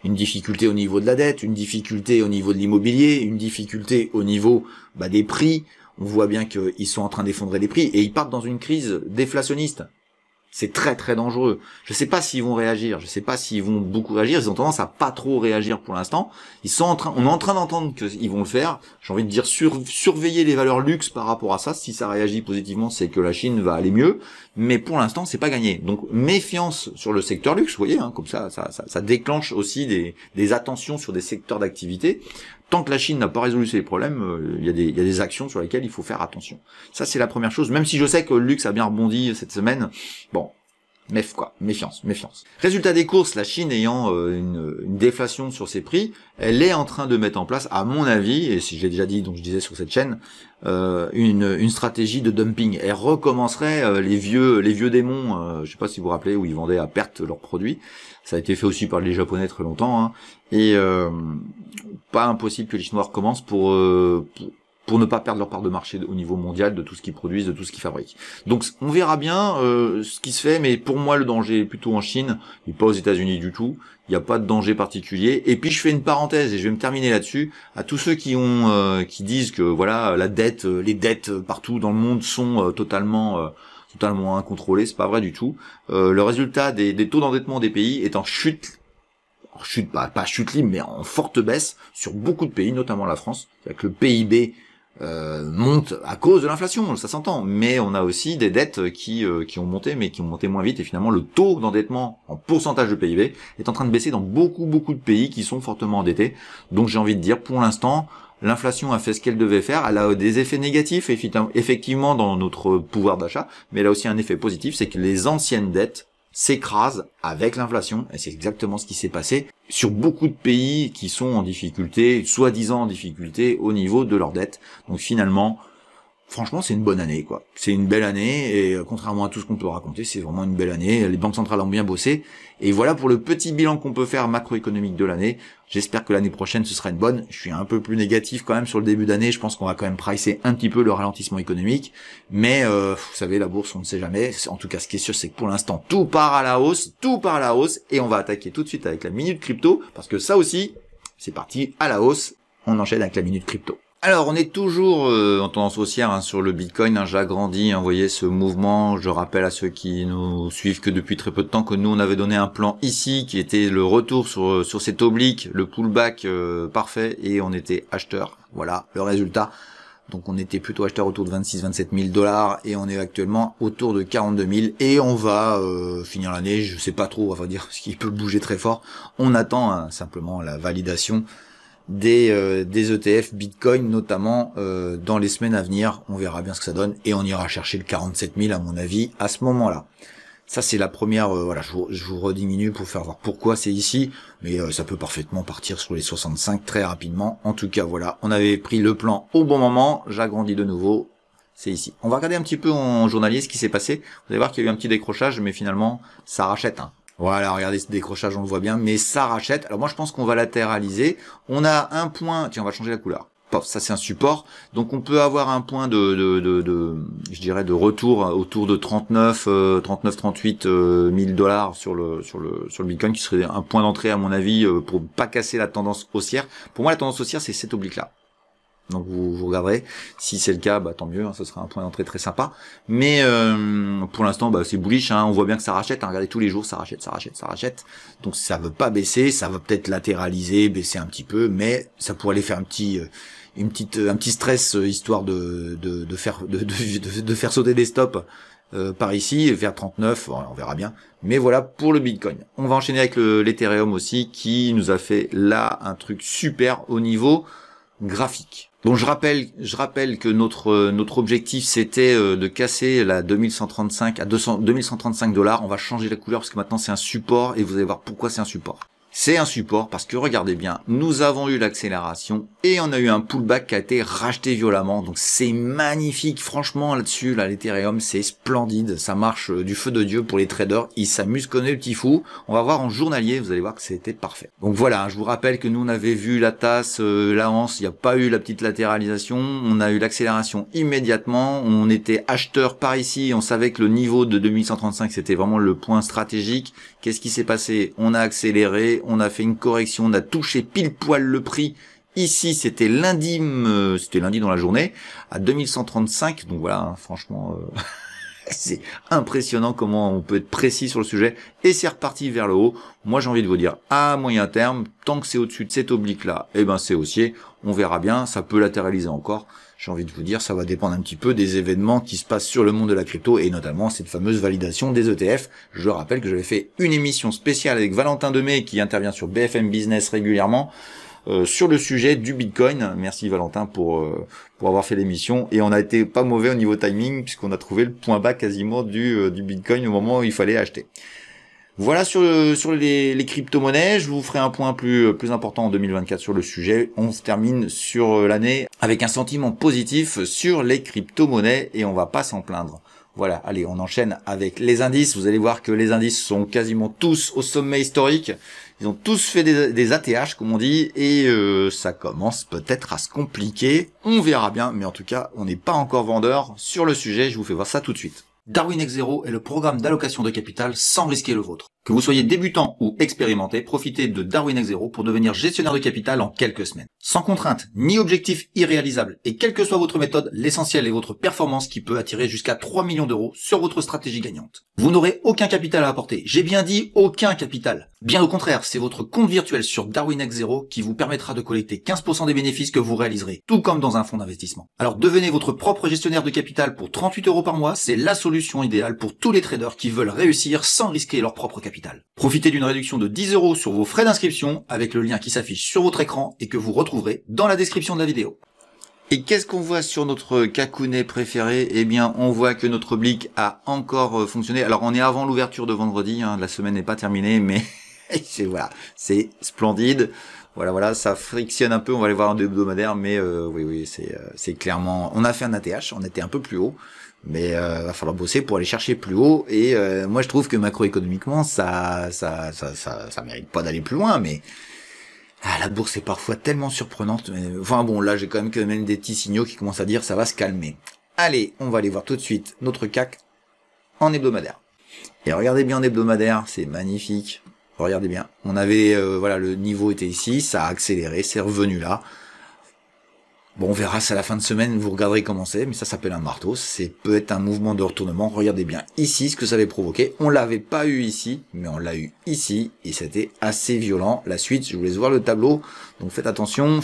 difficulté au niveau de la dette, une difficulté au niveau de l'immobilier, une difficulté au niveau des prix. On voit bien qu'ils sont en train d'effondrer les prix et ils partent dans une crise déflationniste. C'est très très dangereux. Je sais pas s'ils vont réagir, je sais pas s'ils vont beaucoup réagir, ils ont tendance à pas trop réagir pour l'instant. On est en train d'entendre qu'ils vont le faire. J'ai envie de dire surveiller les valeurs luxe par rapport à ça. Si ça réagit positivement, c'est que la Chine va aller mieux. Mais pour l'instant, c'est pas gagné. Donc méfiance sur le secteur luxe, vous voyez, hein, comme ça déclenche aussi des attentions sur des secteurs d'activité. Tant que la Chine n'a pas résolu ses problèmes, il y a des actions sur lesquelles il faut faire attention. Ça, c'est la première chose. Même si je sais que le luxe a bien rebondi cette semaine, bon, méfiance. Résultat des courses, la Chine ayant une déflation sur ses prix, elle est en train de mettre en place, à mon avis, et si je l'ai déjà dit, donc je disais sur cette chaîne, une stratégie de dumping. Elle recommencerait les vieux démons, je sais pas si vous vous rappelez, où ils vendaient à perte leurs produits. Ça a été fait aussi par les Japonais très longtemps, hein, et pas impossible que les Chinois recommencent pour ne pas perdre leur part de marché au niveau mondial de tout ce qu'ils produisent, de tout ce qu'ils fabriquent. Donc on verra bien ce qui se fait, mais pour moi le danger est plutôt en Chine, et pas aux États-Unis du tout. Il n'y a pas de danger particulier. Et puis je fais une parenthèse et je vais me terminer là-dessus à tous ceux qui disent que voilà les dettes partout dans le monde sont totalement incontrôlées. C'est pas vrai du tout. Le résultat des taux d'endettement des pays est en chute. Pas chute libre, mais en forte baisse sur beaucoup de pays, notamment la France. C'est-à-dire que le PIB monte à cause de l'inflation, ça s'entend. Mais on a aussi des dettes qui ont monté, mais qui ont monté moins vite. Et finalement, le taux d'endettement en pourcentage de PIB est en train de baisser dans beaucoup de pays qui sont fortement endettés. Donc j'ai envie de dire, pour l'instant, l'inflation a fait ce qu'elle devait faire. Elle a des effets négatifs, effectivement, dans notre pouvoir d'achat. Mais elle a aussi un effet positif, c'est que les anciennes dettes s'écrase avec l'inflation, et c'est exactement ce qui s'est passé sur beaucoup de pays qui sont en difficulté, soi-disant en difficulté au niveau de leurs dettes. Donc finalement, franchement, c'est une bonne année, quoi. C'est une belle année, et contrairement à tout ce qu'on peut raconter, c'est vraiment une belle année. Les banques centrales ont bien bossé, et voilà pour le petit bilan qu'on peut faire macroéconomique de l'année. J'espère que l'année prochaine, ce sera une bonne. Je suis un peu plus négatif quand même sur le début d'année. Je pense qu'on va quand même pricer un petit peu le ralentissement économique. Mais, vous savez, la bourse, on ne sait jamais. En tout cas, ce qui est sûr, c'est que pour l'instant, tout part à la hausse, et on va attaquer tout de suite avec la minute crypto, parce que ça aussi, c'est parti à la hausse. On enchaîne avec la minute crypto. Alors, on est toujours en tendance haussière sur le Bitcoin. J'agrandis, vous voyez ce mouvement. Je rappelle à ceux qui nous suivent que depuis très peu de temps que nous, on avait donné un plan ici qui était le retour sur cet oblique, le pullback parfait, et on était acheteur. Voilà le résultat. Donc on était plutôt acheteur autour de 26-27 000 $, et on est actuellement autour de 42 000, et on va finir l'année, je sais pas trop, on va dire, ce qui peut bouger très fort. On attend simplement la validation des ETF Bitcoin, notamment dans les semaines à venir. On verra bien ce que ça donne, et on ira chercher le 47 000 à mon avis à ce moment-là. Ça c'est la première, voilà, je vous rediminue pour faire voir pourquoi c'est ici, mais ça peut parfaitement partir sur les 65 très rapidement. En tout cas voilà, on avait pris le plan au bon moment, j'agrandis de nouveau, c'est ici. On va regarder un petit peu en journalier ce qui s'est passé. Vous allez voir qu'il y a eu un petit décrochage, mais finalement ça rachète. Voilà, regardez ce décrochage, on le voit bien, mais ça rachète. Alors moi je pense qu'on va latéraliser. On a un point, tiens, on va changer la couleur. Pof, ça c'est un support, donc on peut avoir un point je dirais de retour autour de 38 000 $ sur le Bitcoin, qui serait un point d'entrée à mon avis pour pas casser la tendance haussière. Pour moi la tendance haussière c'est cet oblique là. Donc vous regarderez, si c'est le cas, ce sera un point d'entrée très sympa. Mais pour l'instant, c'est bullish, on voit bien que ça rachète. Regardez, tous les jours, ça rachète. Donc ça veut pas baisser, ça va peut-être latéraliser, baisser un petit peu, mais ça pourrait aller faire un petit stress histoire de faire sauter des stops par ici, vers 39, on verra bien. Mais voilà pour le Bitcoin. On va enchaîner avec l'Ethereum aussi, qui nous a fait là un truc super au niveau graphique. Bon, je rappelle que notre objectif c'était de casser la 2135 à 2135 $. On va changer la couleur parce que maintenant c'est un support et vous allez voir pourquoi c'est un support. C'est un support parce que regardez bien, nous avons eu l'accélération et on a eu un pullback qui a été racheté violemment. Donc c'est magnifique, franchement là-dessus, là, l'Ethereum c'est splendide, ça marche du feu de Dieu pour les traders, ils s'amusent comme des petits fous. On va voir en journalier, vous allez voir que c'était parfait. Donc voilà, je vous rappelle que nous on avait vu la tasse, la hanse, il n'y a pas eu la petite latéralisation, on a eu l'accélération immédiatement, on était acheteur par ici, on savait que le niveau de 2135 c'était vraiment le point stratégique. Qu'est-ce qui s'est passé? On a accéléré, on a fait une correction, on a touché pile poil le prix. Ici, c'était lundi dans la journée, à 2135. Donc voilà, hein, franchement, c'est impressionnant comment on peut être précis sur le sujet. Et c'est reparti vers le haut. Moi, j'ai envie de vous dire, à moyen terme, tant que c'est au-dessus de cet oblique-là, eh ben c'est haussier. On verra bien, ça peut latéraliser encore. J'ai envie de vous dire, ça va dépendre un petit peu des événements qui se passent sur le monde de la crypto et notamment cette fameuse validation des ETF. Je rappelle que j'avais fait une émission spéciale avec Valentin Demey qui intervient sur BFM Business régulièrement sur le sujet du Bitcoin. Merci Valentin pour avoir fait l'émission et on a été pas mauvais au niveau timing puisqu'on a trouvé le point bas quasiment du Bitcoin au moment où il fallait acheter. Voilà sur les crypto-monnaies, je vous ferai un point plus important en 2024 sur le sujet. On se termine sur l'année avec un sentiment positif sur les crypto-monnaies et on va pas s'en plaindre. Voilà, allez, on enchaîne avec les indices. Vous allez voir que les indices sont quasiment tous au sommet historique. Ils ont tous fait des ATH, comme on dit, et ça commence peut-être à se compliquer. On verra bien, mais en tout cas, on n'est pas encore vendeur sur le sujet. Je vous fais voir ça tout de suite. Darwin X Zero est le programme d'allocation de capital sans risquer le vôtre. Que vous soyez débutant ou expérimenté, profitez de Darwin X Zero pour devenir gestionnaire de capital en quelques semaines. Sans contrainte, ni objectif irréalisable, et quelle que soit votre méthode, l'essentiel est votre performance qui peut attirer jusqu'à 3 millions d'euros sur votre stratégie gagnante. Vous n'aurez aucun capital à apporter. J'ai bien dit aucun capital. Bien au contraire, c'est votre compte virtuel sur Darwin X Zero qui vous permettra de collecter 15% des bénéfices que vous réaliserez, tout comme dans un fonds d'investissement. Alors devenez votre propre gestionnaire de capital pour 38 € par mois, c'est la solution idéale pour tous les traders qui veulent réussir sans risquer leur propre capital. Profitez d'une réduction de 10 € sur vos frais d'inscription avec le lien qui s'affiche sur votre écran et que vous retrouverez dans la description de la vidéo. Et qu'est-ce qu'on voit sur notre cacounet préféré? Eh bien, on voit que notre oblique a encore fonctionné. Alors, on est avant l'ouverture de vendredi, hein, la semaine n'est pas terminée, mais voilà, c'est splendide. Voilà, ça frictionne un peu, on va aller voir en hebdomadaire, mais oui, c'est clairement... On a fait un ATH, on était un peu plus haut, mais va falloir bosser pour aller chercher plus haut, et moi je trouve que macroéconomiquement, ça mérite pas d'aller plus loin, mais... la bourse est parfois tellement surprenante, mais enfin bon, là j'ai quand même des petits signaux qui commencent à dire ça va se calmer. Allez, on va aller voir tout de suite notre CAC en hebdomadaire. Et regardez bien en hebdomadaire, c'est magnifique. Regardez bien, on avait, voilà, le niveau était ici, ça a accéléré, c'est revenu là. Bon, on verra ça à la fin de semaine, vous regarderez comment c'est, mais ça s'appelle un marteau, c'est peut-être un mouvement de retournement. Regardez bien ici ce que ça avait provoqué. On l'avait pas eu ici, mais on l'a eu ici, et c'était assez violent. La suite, je vous laisse voir le tableau, donc faites attention.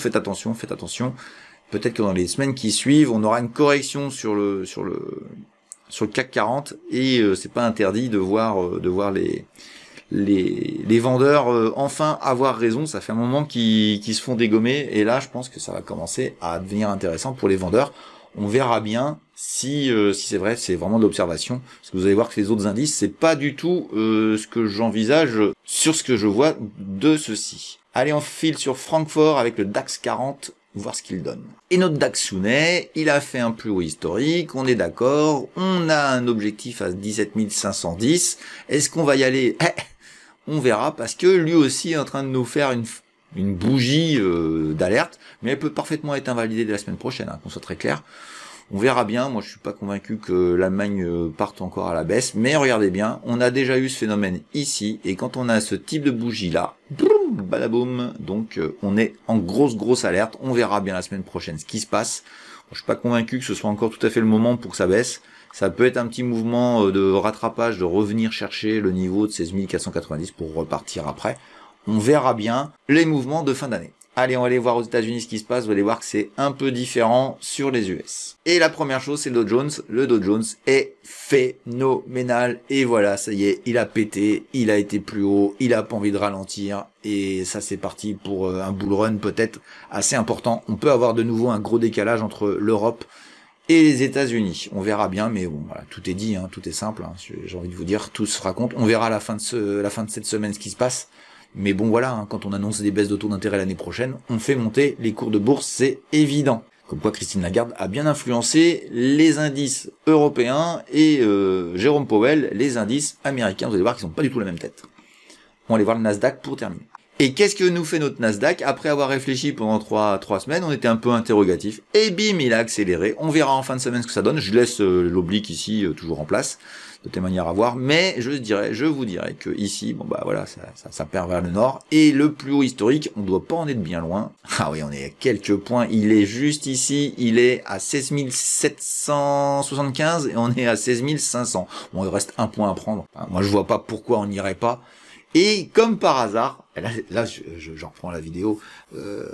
Peut-être que dans les semaines qui suivent, on aura une correction sur le CAC 40, et c'est pas interdit de voir les vendeurs enfin avoir raison. Ça fait un moment qu'ils se font dégommer, et là je pense que ça va commencer à devenir intéressant pour les vendeurs. On verra bien si c'est vrai, c'est vraiment de l'observation, parce que vous allez voir que les autres indices, c'est pas du tout ce que j'envisage sur ce que je vois de ceci. Allez, on file sur Francfort avec le DAX 40, voir ce qu'il donne. Et notre DAX Sunet, il a fait un plus haut historique, on est d'accord, on a un objectif à 17 510, est-ce qu'on va y aller? On verra, parce que lui aussi est en train de nous faire une bougie d'alerte, mais elle peut parfaitement être invalidée dès la semaine prochaine, hein, qu'on soit très clair. On verra bien, moi je suis pas convaincu que l'Allemagne parte encore à la baisse, mais regardez bien, on a déjà eu ce phénomène ici, et quand on a ce type de bougie là, badaboum, donc on est en grosse alerte. On verra bien la semaine prochaine ce qui se passe. Moi, je suis pas convaincu que ce soit encore tout à fait le moment pour que ça baisse. Ça peut être un petit mouvement de rattrapage, de revenir chercher le niveau de 16 490 pour repartir après. On verra bien les mouvements de fin d'année. Allez, on va aller voir aux États-Unis ce qui se passe. Vous allez voir que c'est un peu différent sur les US. Et la première chose, c'est le Dow Jones. Le Dow Jones est phénoménal. Et voilà, ça y est, il a pété, il a été plus haut, il a pas envie de ralentir. Et ça, c'est parti pour un bull run peut-être assez important. On peut avoir de nouveau un gros décalage entre l'Europe et les États-Unis. On verra bien, mais bon, voilà, tout est dit, hein, tout est simple. Hein, j'ai envie de vous dire, tout se raconte. On verra à la fin de cette semaine ce qui se passe. Mais bon, voilà, hein, quand on annonce des baisses de taux d'intérêt l'année prochaine, on fait monter les cours de bourse, c'est évident. Comme quoi Christine Lagarde a bien influencé les indices européens et Jérôme Powell, les indices américains. Vous allez voir qu'ils n'ont pas du tout la même tête. On va aller voir le Nasdaq pour terminer. Et qu'est-ce que nous fait notre Nasdaq? Après avoir réfléchi pendant trois semaines, on était un peu interrogatif. Et bim, il a accéléré. On verra en fin de semaine ce que ça donne. Je laisse l'oblique ici toujours en place, de telle manière à voir. Mais je vous dirais que ici, bon bah voilà, ça perd vers le nord. Et le plus haut historique, on doit pas en être bien loin. Ah oui, on est à quelques points. Il est juste ici. Il est à 16 775 et on est à 16 500. Bon, il reste un point à prendre. Enfin, moi, je vois pas pourquoi on n'irait pas. Et comme par hasard, là j'en reprends la vidéo,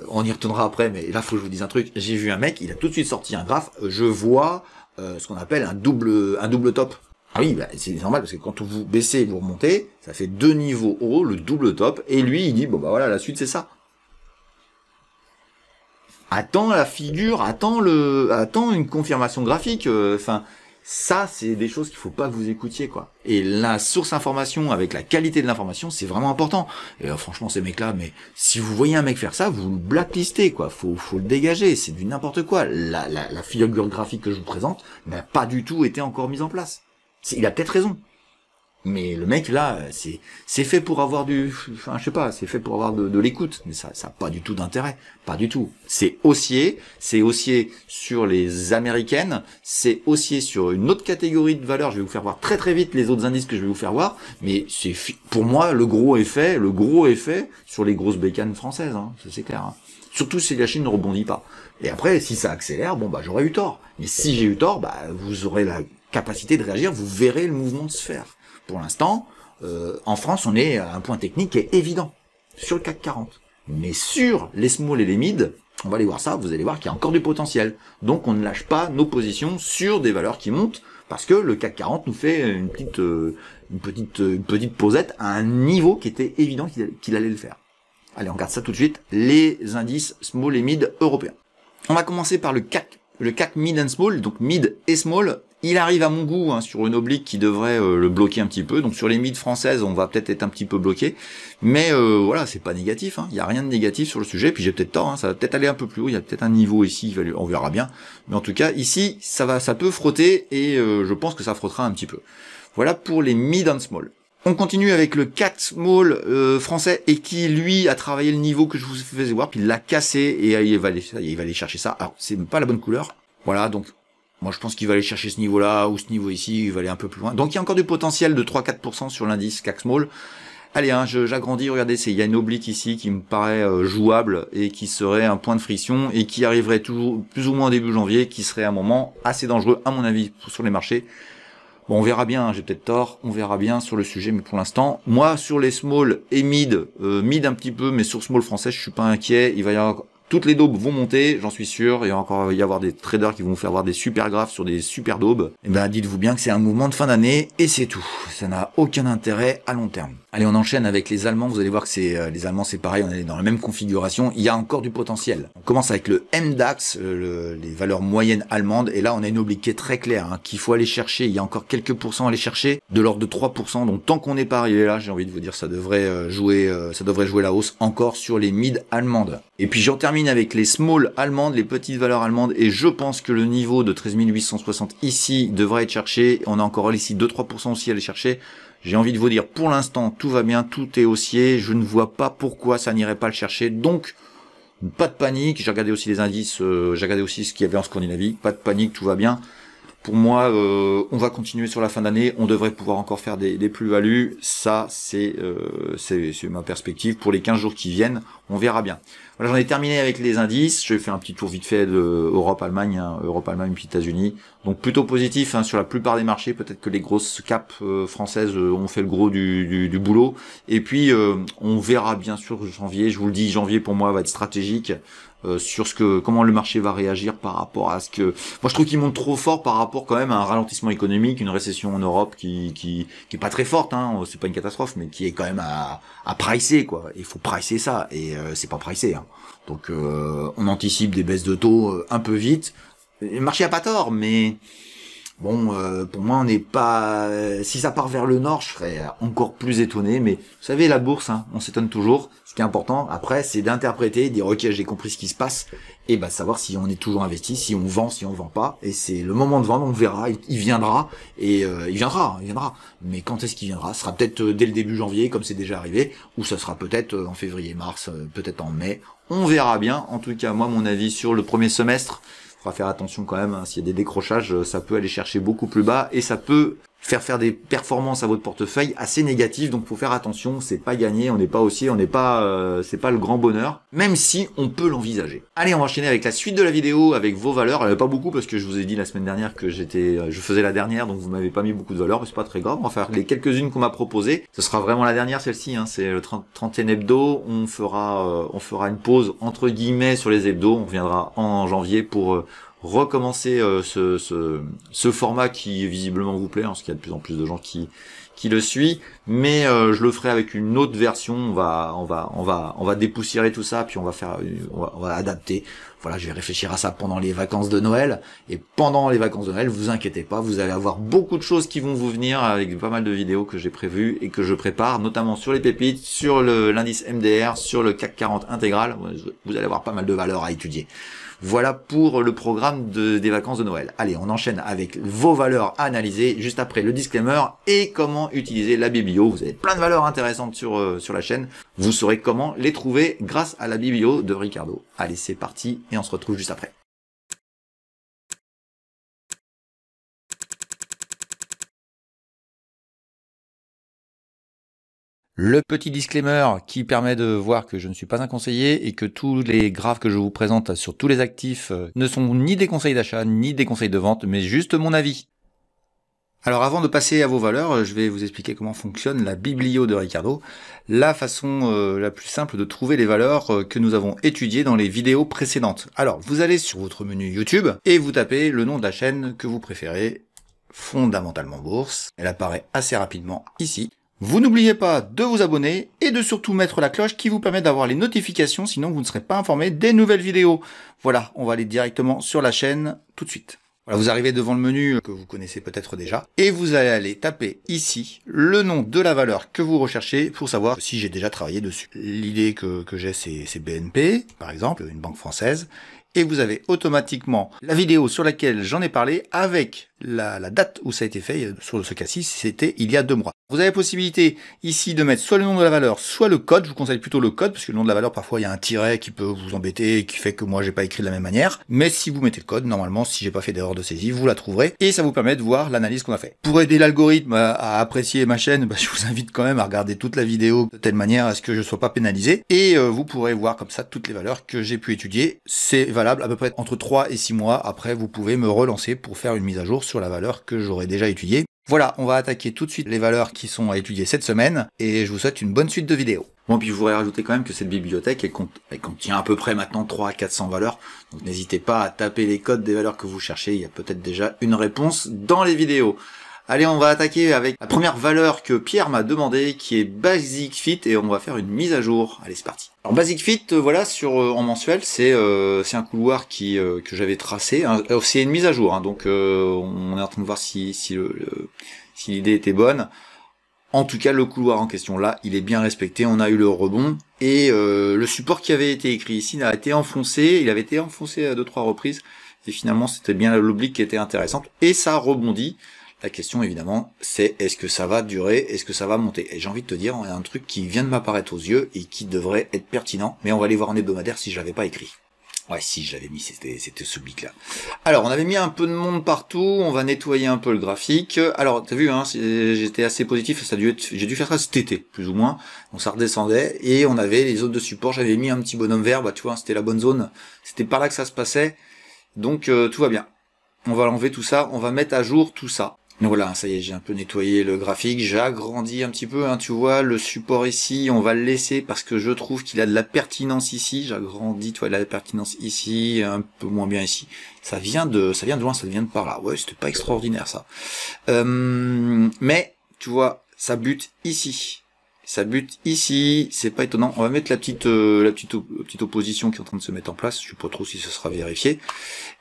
on y retournera après, mais là faut que je vous dise un truc. J'ai vu un mec, il a tout de suite sorti un graphe, je vois ce qu'on appelle un double top. Ah oui, bah, c'est normal parce que quand vous baissez et vous remontez, ça fait 2 niveaux hauts, le double top, et lui il dit bon bah voilà, la suite c'est ça. Attends la figure, attends une confirmation graphique, enfin. Ça, c'est des choses qu'il faut pas que vous écoutiez, quoi. Et la source information avec la qualité de l'information, c'est vraiment important. Et franchement, ces mecs-là, mais si vous voyez un mec faire ça, vous le blacklistez, quoi. Faut le dégager. C'est du n'importe quoi. La figure graphique que je vous présente n'a pas du tout été encore mise en place. Il a peut-être raison. Mais le mec là, c'est fait pour avoir enfin je sais pas, c'est fait pour avoir de l'écoute, mais ça a pas du tout d'intérêt, pas du tout. C'est haussier sur les américaines, c'est haussier sur une autre catégorie de valeurs. Je vais vous faire voir très très vite les autres indices que je vais vous faire voir, mais c'est pour moi le gros effet sur les grosses bécanes françaises, hein, ça c'est clair. Hein. Surtout si la Chine ne rebondit pas. Et après, si ça accélère, bon bah j'aurais eu tort. Mais si j'ai eu tort, bah vous aurez la capacité de réagir, vous verrez le mouvement se faire. Pour l'instant, en France, on est à un point technique qui est évident sur le CAC 40. Mais sur les small et les mid, on va aller voir ça, vous allez voir qu'il y a encore du potentiel. Donc on ne lâche pas nos positions sur des valeurs qui montent, parce que le CAC 40 nous fait une petite posette à un niveau qui était évident qu'il allait le faire. Allez, on regarde ça tout de suite, les indices small et mid européens. On va commencer par le CAC mid and small, donc mid et small. Il arrive à mon goût hein, sur une oblique qui devrait le bloquer un petit peu. Donc sur les mid françaises, on va peut-être être un petit peu bloqué. Mais voilà, c'est pas négatif. Il n'y a rien de négatif sur le sujet. Puis j'ai peut-être tort. Hein, ça va peut-être aller un peu plus haut. Il y a peut-être un niveau ici. On verra bien. Mais en tout cas, ici, ça peut frotter. Et je pense que ça frottera un petit peu. Voilà pour les mid and small. On continue avec le CAC small français et qui lui a travaillé le niveau que je vous faisais voir. Puis il l'a cassé et il va aller chercher ça. Alors c'est pas la bonne couleur. Voilà donc. Moi, je pense qu'il va aller chercher ce niveau-là ou ce niveau ici, il va aller un peu plus loin. Donc, il y a encore du potentiel de 3-4% sur l'indice CAC Small. Allez, hein, j'agrandis, regardez, il y a une oblique ici qui me paraît jouable et qui serait un point de friction et qui arriverait toujours plus ou moins début janvier, qui serait un moment assez dangereux, à mon avis, sur les marchés. Bon, on verra bien, hein, j'ai peut-être tort, on verra bien sur le sujet, mais pour l'instant, moi, sur les small et mid un petit peu, mais sur small français, je suis pas inquiet, il va y avoir... Toutes les daubes vont monter, j'en suis sûr. Il va encore y avoir des traders qui vont faire voir des super graphes sur des super daubes. Et ben, dites-vous bien que c'est un mouvement de fin d'année et c'est tout. Ça n'a aucun intérêt à long terme. Allez, on enchaîne avec les Allemands. Vous allez voir que les Allemands, c'est pareil. On est dans la même configuration. Il y a encore du potentiel. On commence avec le MDAX, les valeurs moyennes allemandes. Et là, on a une oblique qui est très claire, hein, qu'il faut aller chercher. Il y a encore quelques pourcents à aller chercher, de l'ordre de 3%. Donc, tant qu'on n'est pas arrivé là, j'ai envie de vous dire, ça devrait jouer la hausse encore sur les mid allemandes. Et puis, j'en termine avec les small allemandes, les petites valeurs allemandes, et je pense que le niveau de 13 860 ici devrait être cherché. On a encore ici 2-3% aussi à aller chercher. J'ai envie de vous dire, pour l'instant, tout va bien, tout est haussier. Je ne vois pas pourquoi ça n'irait pas le chercher. Donc, pas de panique. J'ai regardé aussi les indices, j'ai regardé aussi ce qu'il y avait en Scandinavie. Pas de panique, tout va bien. Pour moi, on va continuer sur la fin d'année. On devrait pouvoir encore faire des plus-values. Ça, c'est ma perspective. Pour les 15 jours qui viennent, on verra bien. Voilà. Voilà, j'en ai terminé avec les indices. Je vais faire un petit tour vite fait de Europe-Allemagne, hein, Europe-Allemagne puis États-Unis. Donc plutôt positif hein, sur la plupart des marchés. Peut-être que les grosses caps françaises ont fait le gros du boulot. Et puis on verra bien sûr janvier. Je vous le dis, janvier pour moi va être stratégique. Sur comment le marché va réagir par rapport à ce que moi je trouve qu'il monte trop fort par rapport quand même à un ralentissement économique, une récession en Europe qui est pas très forte hein, c'est pas une catastrophe mais qui est quand même à pricer quoi. Il faut pricer ça et c'est pas pricé hein. Donc on anticipe des baisses de taux un peu vite. Le marché a pas tort mais bon, pour moi, on n'est pas. Si ça part vers le nord, je serais encore plus étonné. Mais vous savez, la bourse, hein, on s'étonne toujours. Ce qui est important, après, c'est d'interpréter, dire ok, j'ai compris ce qui se passe, et bah savoir si on est toujours investi, si on vend, si on vend pas. Et c'est le moment de vendre, on verra, il viendra, et il viendra. Mais quand est-ce qu'il viendra? Ce sera peut-être dès le début janvier, comme c'est déjà arrivé, ou ça sera peut-être en février-mars, peut-être en mai. On verra bien. En tout cas, moi, mon avis sur le premier semestre. Il faudra faire attention quand même, hein, s'il y a des décrochages, ça peut aller chercher beaucoup plus bas et ça peut faire des performances à votre portefeuille assez négatives, donc faut faire attention, c'est pas gagné, c'est pas le grand bonheur, même si on peut l'envisager. Allez, on va enchaîner avec la suite de la vidéo, avec vos valeurs, pas beaucoup parce que je vous ai dit la semaine dernière que je faisais la dernière, donc vous m'avez pas mis beaucoup de valeurs, mais c'est pas très grave, on va faire les quelques-unes qu'on m'a proposées, ce sera vraiment la dernière celle-ci, hein, c'est le 30e hebdo, on fera une pause entre guillemets sur les hebdos, on reviendra en janvier pour recommencer ce format qui visiblement vous plaît, hein, parce qu'il y a de plus en plus de gens qui le suit, mais je le ferai avec une autre version. On va dépoussiérer tout ça, puis on va adapter. Voilà, je vais réfléchir à ça pendant les vacances de Noël, et pendant les vacances de Noël, vous inquiétez pas, vous allez avoir beaucoup de choses qui vont vous venir avec pas mal de vidéos que j'ai prévues et que je prépare, notamment sur les pépites, sur l'indice MDR, sur le CAC 40 intégral. Vous allez avoir pas mal de valeurs à étudier. Voilà pour le programme des vacances de Noël. Allez, on enchaîne avec vos valeurs à analyser, juste après le disclaimer et comment utiliser la biblio. Vous avez plein de valeurs intéressantes sur la chaîne. Vous saurez comment les trouver grâce à la biblio de Ricardo. Allez, c'est parti et on se retrouve juste après. Le petit disclaimer qui permet de voir que je ne suis pas un conseiller et que tous les graphes que je vous présente sur tous les actifs ne sont ni des conseils d'achat ni des conseils de vente, mais juste mon avis. Alors avant de passer à vos valeurs, je vais vous expliquer comment fonctionne la biblio de Ricardo, la façon la plus simple de trouver les valeurs que nous avons étudiées dans les vidéos précédentes. Alors vous allez sur votre menu YouTube et vous tapez le nom de la chaîne que vous préférez, Fondamentalement Bourse. Elle apparaît assez rapidement ici. Vous n'oubliez pas de vous abonner et de surtout mettre la cloche qui vous permet d'avoir les notifications, sinon vous ne serez pas informé des nouvelles vidéos. Voilà, on va aller directement sur la chaîne tout de suite. Voilà, vous arrivez devant le menu que vous connaissez peut-être déjà, et vous allez aller taper ici le nom de la valeur que vous recherchez pour savoir si j'ai déjà travaillé dessus. L'idée que j'ai c'est BNP, par exemple, une banque française, et vous avez automatiquement la vidéo sur laquelle j'en ai parlé avec la date où ça a été fait. Sur ce cas-ci, c'était il y a 2 mois. Vous avez la possibilité ici de mettre soit le nom de la valeur, soit le code. Je vous conseille plutôt le code, parce que le nom de la valeur, parfois, il y a un tiret qui peut vous embêter et qui fait que moi, j'ai pas écrit de la même manière. Mais si vous mettez le code, normalement, si j'ai pas fait d'erreur de saisie, vous la trouverez. Et ça vous permet de voir l'analyse qu'on a fait. Pour aider l'algorithme à apprécier ma chaîne, je vous invite quand même à regarder toute la vidéo de telle manière à ce que je sois pas pénalisé. Et vous pourrez voir comme ça toutes les valeurs que j'ai pu étudier. C'est valable à peu près entre 3 et 6 mois. Après, vous pouvez me relancer pour faire une mise à jour sur la valeur que j'aurais déjà étudiée. Voilà, on va attaquer tout de suite les valeurs qui sont à étudier cette semaine, et je vous souhaite une bonne suite de vidéos. Bon, puis je voudrais rajouter quand même que cette bibliothèque, elle contient à peu près maintenant 300 à 400 valeurs, donc n'hésitez pas à taper les codes des valeurs que vous cherchez, il y a peut-être déjà une réponse dans les vidéos. Allez, on va attaquer avec la première valeur que Pierre m'a demandé, qui est Basic Fit, et on va faire une mise à jour. Allez, c'est parti. Alors Basic Fit, voilà, en mensuel, c'est un couloir que j'avais tracé. C'est une mise à jour, hein, donc on est en train de voir si l'idée était bonne. En tout cas, le couloir en question là, il est bien respecté. On a eu le rebond et le support qui avait été écrit ici il avait été enfoncé à 2-3 reprises. Et finalement, c'était bien l'oblique qui était intéressante et ça rebondit. La question, évidemment, c'est est-ce que ça va durer, est-ce que ça va monter? Et j'ai envie de te dire, il y a un truc qui vient de m'apparaître aux yeux et qui devrait être pertinent, mais on va aller voir en hebdomadaire si je l'avais pas écrit. Ouais, si, je l'avais mis, c'était ce oblique-là. Alors, on avait mis un peu de monde partout, on va nettoyer un peu le graphique. Alors, t'as vu, hein, j'étais assez positif, j'ai dû faire ça cet été, plus ou moins. Donc ça redescendait, et on avait les zones de support, j'avais mis un petit bonhomme vert, bah tu vois, c'était la bonne zone, c'était par là que ça se passait. Donc tout va bien. On va l'enlever tout ça, on va mettre à jour tout ça. Donc voilà, ça y est, j'ai un peu nettoyé le graphique, j'ai agrandi un petit peu, hein, tu vois, le support ici, on va le laisser parce que je trouve qu'il a de la pertinence ici, j'agrandis, tu vois, il a de la pertinence ici, un peu moins bien ici. Ça vient de loin, ça vient de par là. Ouais, c'était pas extraordinaire ça. Mais, tu vois, ça bute ici. Ça bute ici, c'est pas étonnant. On va mettre la petite opposition qui est en train de se mettre en place. Je sais pas trop si ce sera vérifié.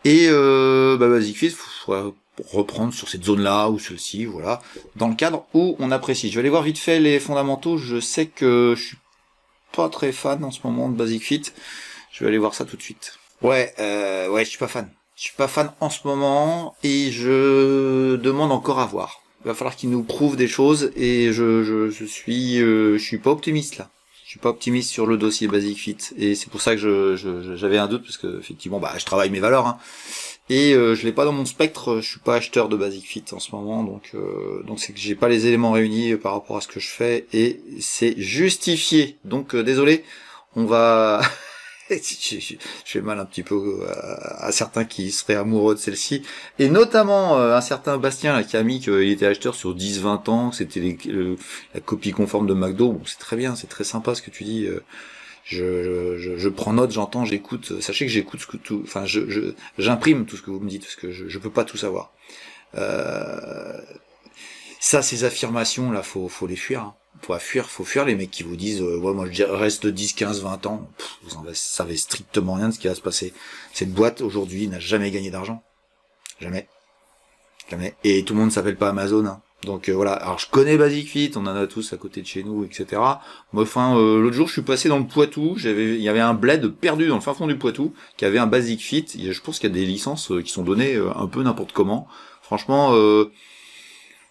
Et Basic Fit, faut reprendre sur cette zone-là ou celle-ci, voilà, dans le cadre où on apprécie. Je vais aller voir vite fait les fondamentaux. Je sais que je suis pas très fan en ce moment de Basic Fit. Je vais aller voir ça tout de suite. Ouais, je suis pas fan. Je suis pas fan en ce moment et je demande encore à voir. Il va falloir qu'il nous prouve des choses et je suis pas optimiste là. Je suis pas optimiste sur le dossier Basic Fit et c'est pour ça que j'avais un doute parce que effectivement bah je travaille mes valeurs hein, et je l'ai pas dans mon spectre. Je suis pas acheteur de Basic Fit en ce moment donc c'est que j'ai pas les éléments réunis par rapport à ce que je fais et c'est justifié. Donc désolé, on va je fais mal un petit peu à certains qui seraient amoureux de celle-ci, et notamment un certain Bastien là, qui a mis qu'il était acheteur sur 10-20 ans, que c'était la copie conforme de McDo. Bon, c'est très bien, c'est très sympa ce que tu dis, je prends note, j'entends, j'écoute, sachez que j'écoute enfin j'imprime tout ce que vous me dites, parce que je peux pas tout savoir. Ça, ces affirmations là, faut les fuir, hein. Faut fuir les mecs qui vous disent ouais moi je dirais reste 10, 15, 20 ans. Vous en savez strictement rien de ce qui va se passer. Cette boîte aujourd'hui n'a jamais gagné d'argent. Jamais. Jamais. Et tout le monde s'appelle pas Amazon, hein. Donc voilà, alors je connais Basic Fit, on en a tous à côté de chez nous, etc. Mais enfin, l'autre jour je suis passé dans le Poitou, il y avait un bled perdu dans le fin fond du Poitou, qui avait un Basic Fit. Je pense qu'il y a des licences qui sont données un peu n'importe comment. Franchement,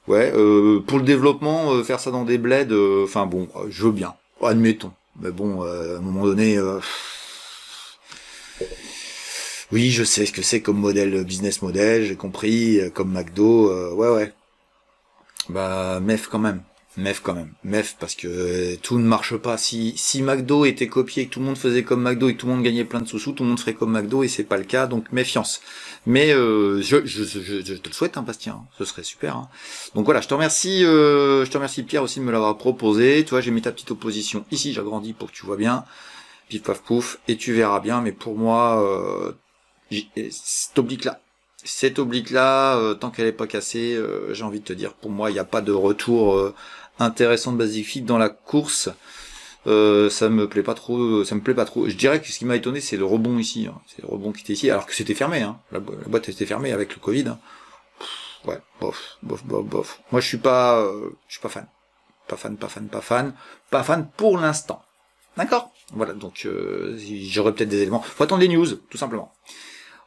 ouais, pour le développement, faire ça dans des bleds, enfin bon, je veux bien, admettons. Mais bon, à un moment donné, oui, je sais ce que c'est comme modèle, business model, j'ai compris, comme McDo, ouais. Bah, MEF quand même. MEF parce que tout ne marche pas. Si McDo était copié, que tout le monde faisait comme McDo et que tout le monde gagnait plein de sous-sous, tout le monde ferait comme McDo et c'est pas le cas, donc méfiance. Mais je te le souhaite, hein, Bastien, hein, ce serait super. Hein. Donc voilà, je te remercie Pierre aussi de me l'avoir proposé. Tu vois, j'ai mis ta petite opposition ici, j'agrandis pour que tu vois bien. Pif paf pouf, et tu verras bien. Mais pour moi, cette oblique-là, tant qu'elle est pas cassée, j'ai envie de te dire, pour moi, il n'y a pas de retour intéressant de Basic Fit dans la course. Ça me plaît pas trop. Je dirais que ce qui m'a étonné, c'est le rebond ici. Hein. C'est le rebond qui était ici, alors que c'était fermé. Hein. La boîte était fermée avec le Covid. Hein. Ouais, bof. Moi, je suis pas fan. Pas fan pour l'instant. D'accord. Voilà, donc j'aurai peut-être des éléments. Faut attendre les news, tout simplement.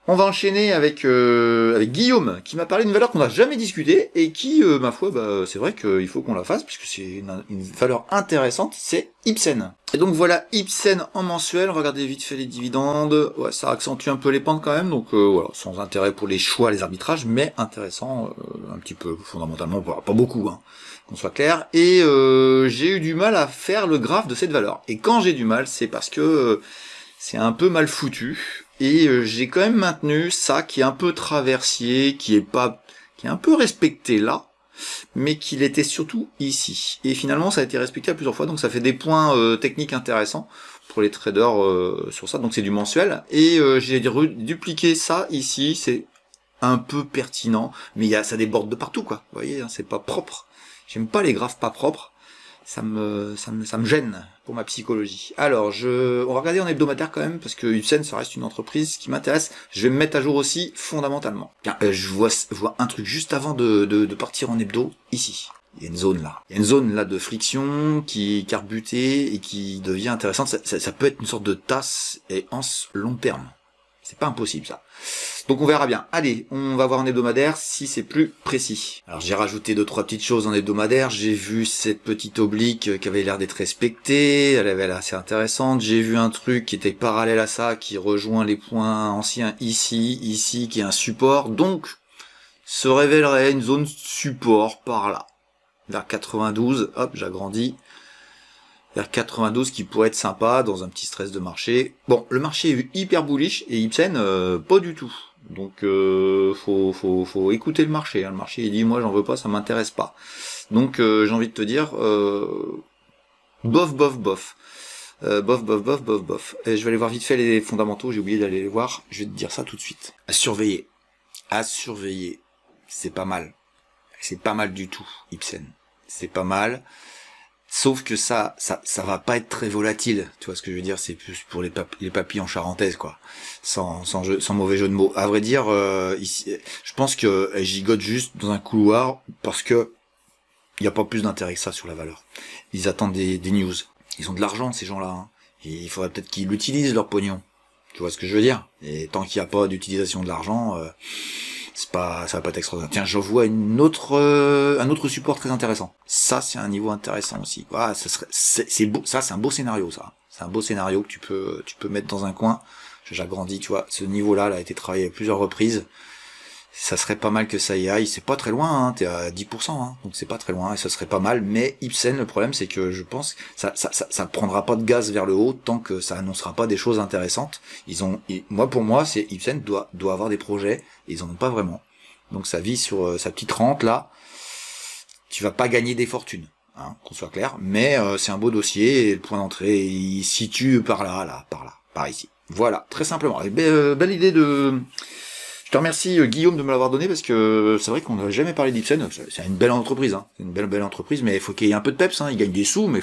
On va enchaîner avec Guillaume, qui m'a parlé d'une valeur qu'on n'a jamais discutée, et qui, ma foi, bah, c'est vrai qu'il faut qu'on la fasse, puisque c'est une valeur intéressante, c'est Ipsen. Et donc voilà, Ipsen en mensuel, regardez vite fait les dividendes, ouais, ça accentue un peu les pentes quand même, donc voilà, sans intérêt pour les choix, les arbitrages, mais intéressant, un petit peu, fondamentalement, pas beaucoup, hein, qu'on soit clair, et j'ai eu du mal à faire le graphe de cette valeur. Et quand j'ai du mal, c'est parce que c'est un peu mal foutu, et j'ai quand même maintenu ça qui est un peu traversier, qui est un peu respecté là, mais qu'il était surtout ici. Et finalement ça a été respecté à plusieurs fois, donc ça fait des points techniques intéressants pour les traders sur ça, donc c'est du mensuel, et j'ai dupliqué ça ici, c'est un peu pertinent, mais ça déborde de partout quoi, vous voyez, hein, c'est pas propre, j'aime pas les graphes pas propres, ça me gêne pour ma psychologie. Alors, on va regarder en hebdomadaire quand même, parce que Ipsen, ça reste une entreprise qui m'intéresse. Je vais me mettre à jour aussi, fondamentalement. Je vois un truc juste avant de partir en hebdo, ici. Il y a une zone là. Il y a une zone là de friction qui est carbutée et qui devient intéressante. Ça peut être une sorte de tasse et anse long terme. C'est pas impossible ça. Donc on verra bien. Allez, on va voir en hebdomadaire si c'est plus précis. Alors j'ai rajouté 2-3 petites choses en hebdomadaire. J'ai vu cette petite oblique qui avait l'air d'être respectée. Elle avait l'air assez intéressante. J'ai vu un truc qui était parallèle à ça, qui rejoint les points anciens ici, qui est un support. Donc se révélerait une zone support par là. Vers 92, hop, j'agrandis. Vers 92 qui pourrait être sympa dans un petit stress de marché. Bon, le marché est hyper bullish et Ipsen pas du tout. Donc faut écouter le marché. Hein. Le marché il dit moi j'en veux pas, ça m'intéresse pas. Donc j'ai envie de te dire bof. Bof. Et je vais aller voir vite fait les fondamentaux, j'ai oublié d'aller les voir. Je vais te dire ça tout de suite. À surveiller. C'est pas mal. C'est pas mal du tout, Ipsen. C'est pas mal. Sauf que ça va pas être très volatile, tu vois ce que je veux dire, c'est plus pour les papilles en charentaise, quoi. Sans mauvais jeu de mots. À vrai dire, ici, je pense que elle gigote juste dans un couloir parce que il y a pas plus d'intérêt que ça sur la valeur. Ils attendent des news. Ils ont de l'argent, ces gens-là. Hein. Et il faudrait peut-être qu'ils l'utilisent, leur pognon. Tu vois ce que je veux dire? Et tant qu'il n'y a pas d'utilisation de l'argent, ça va pas être extraordinaire. Tiens, je vois un autre support très intéressant. Ça, c'est un niveau intéressant aussi. Ah, c'est beau. Ça, c'est un beau scénario, ça. C'est un beau scénario que tu peux mettre dans un coin. J'agrandis, tu vois. Ce niveau-là, a été travaillé à plusieurs reprises. Ça serait pas mal que ça y aille. C'est pas très loin, hein. T'es à 10%, hein. Donc c'est pas très loin et ça serait pas mal. Mais Ipsen, le problème, c'est que je pense que ça prendra pas de gaz vers le haut tant que ça annoncera pas des choses intéressantes. Pour moi, c'est Ipsen doit avoir des projets. Ils en ont pas vraiment. Donc ça vit sur sa petite rente là. Tu vas pas gagner des fortunes, hein, qu'on soit clair. Mais c'est un beau dossier et le point d'entrée il se situe par là, par ici. Voilà, très simplement. Belle idée de. Je te remercie Guillaume de me l'avoir donné parce que c'est vrai qu'on n'a jamais parlé d'Ipsen. C'est une belle entreprise, hein. C'est une belle entreprise, mais il faut qu'il y ait un peu de peps. Hein. Il gagne des sous, mais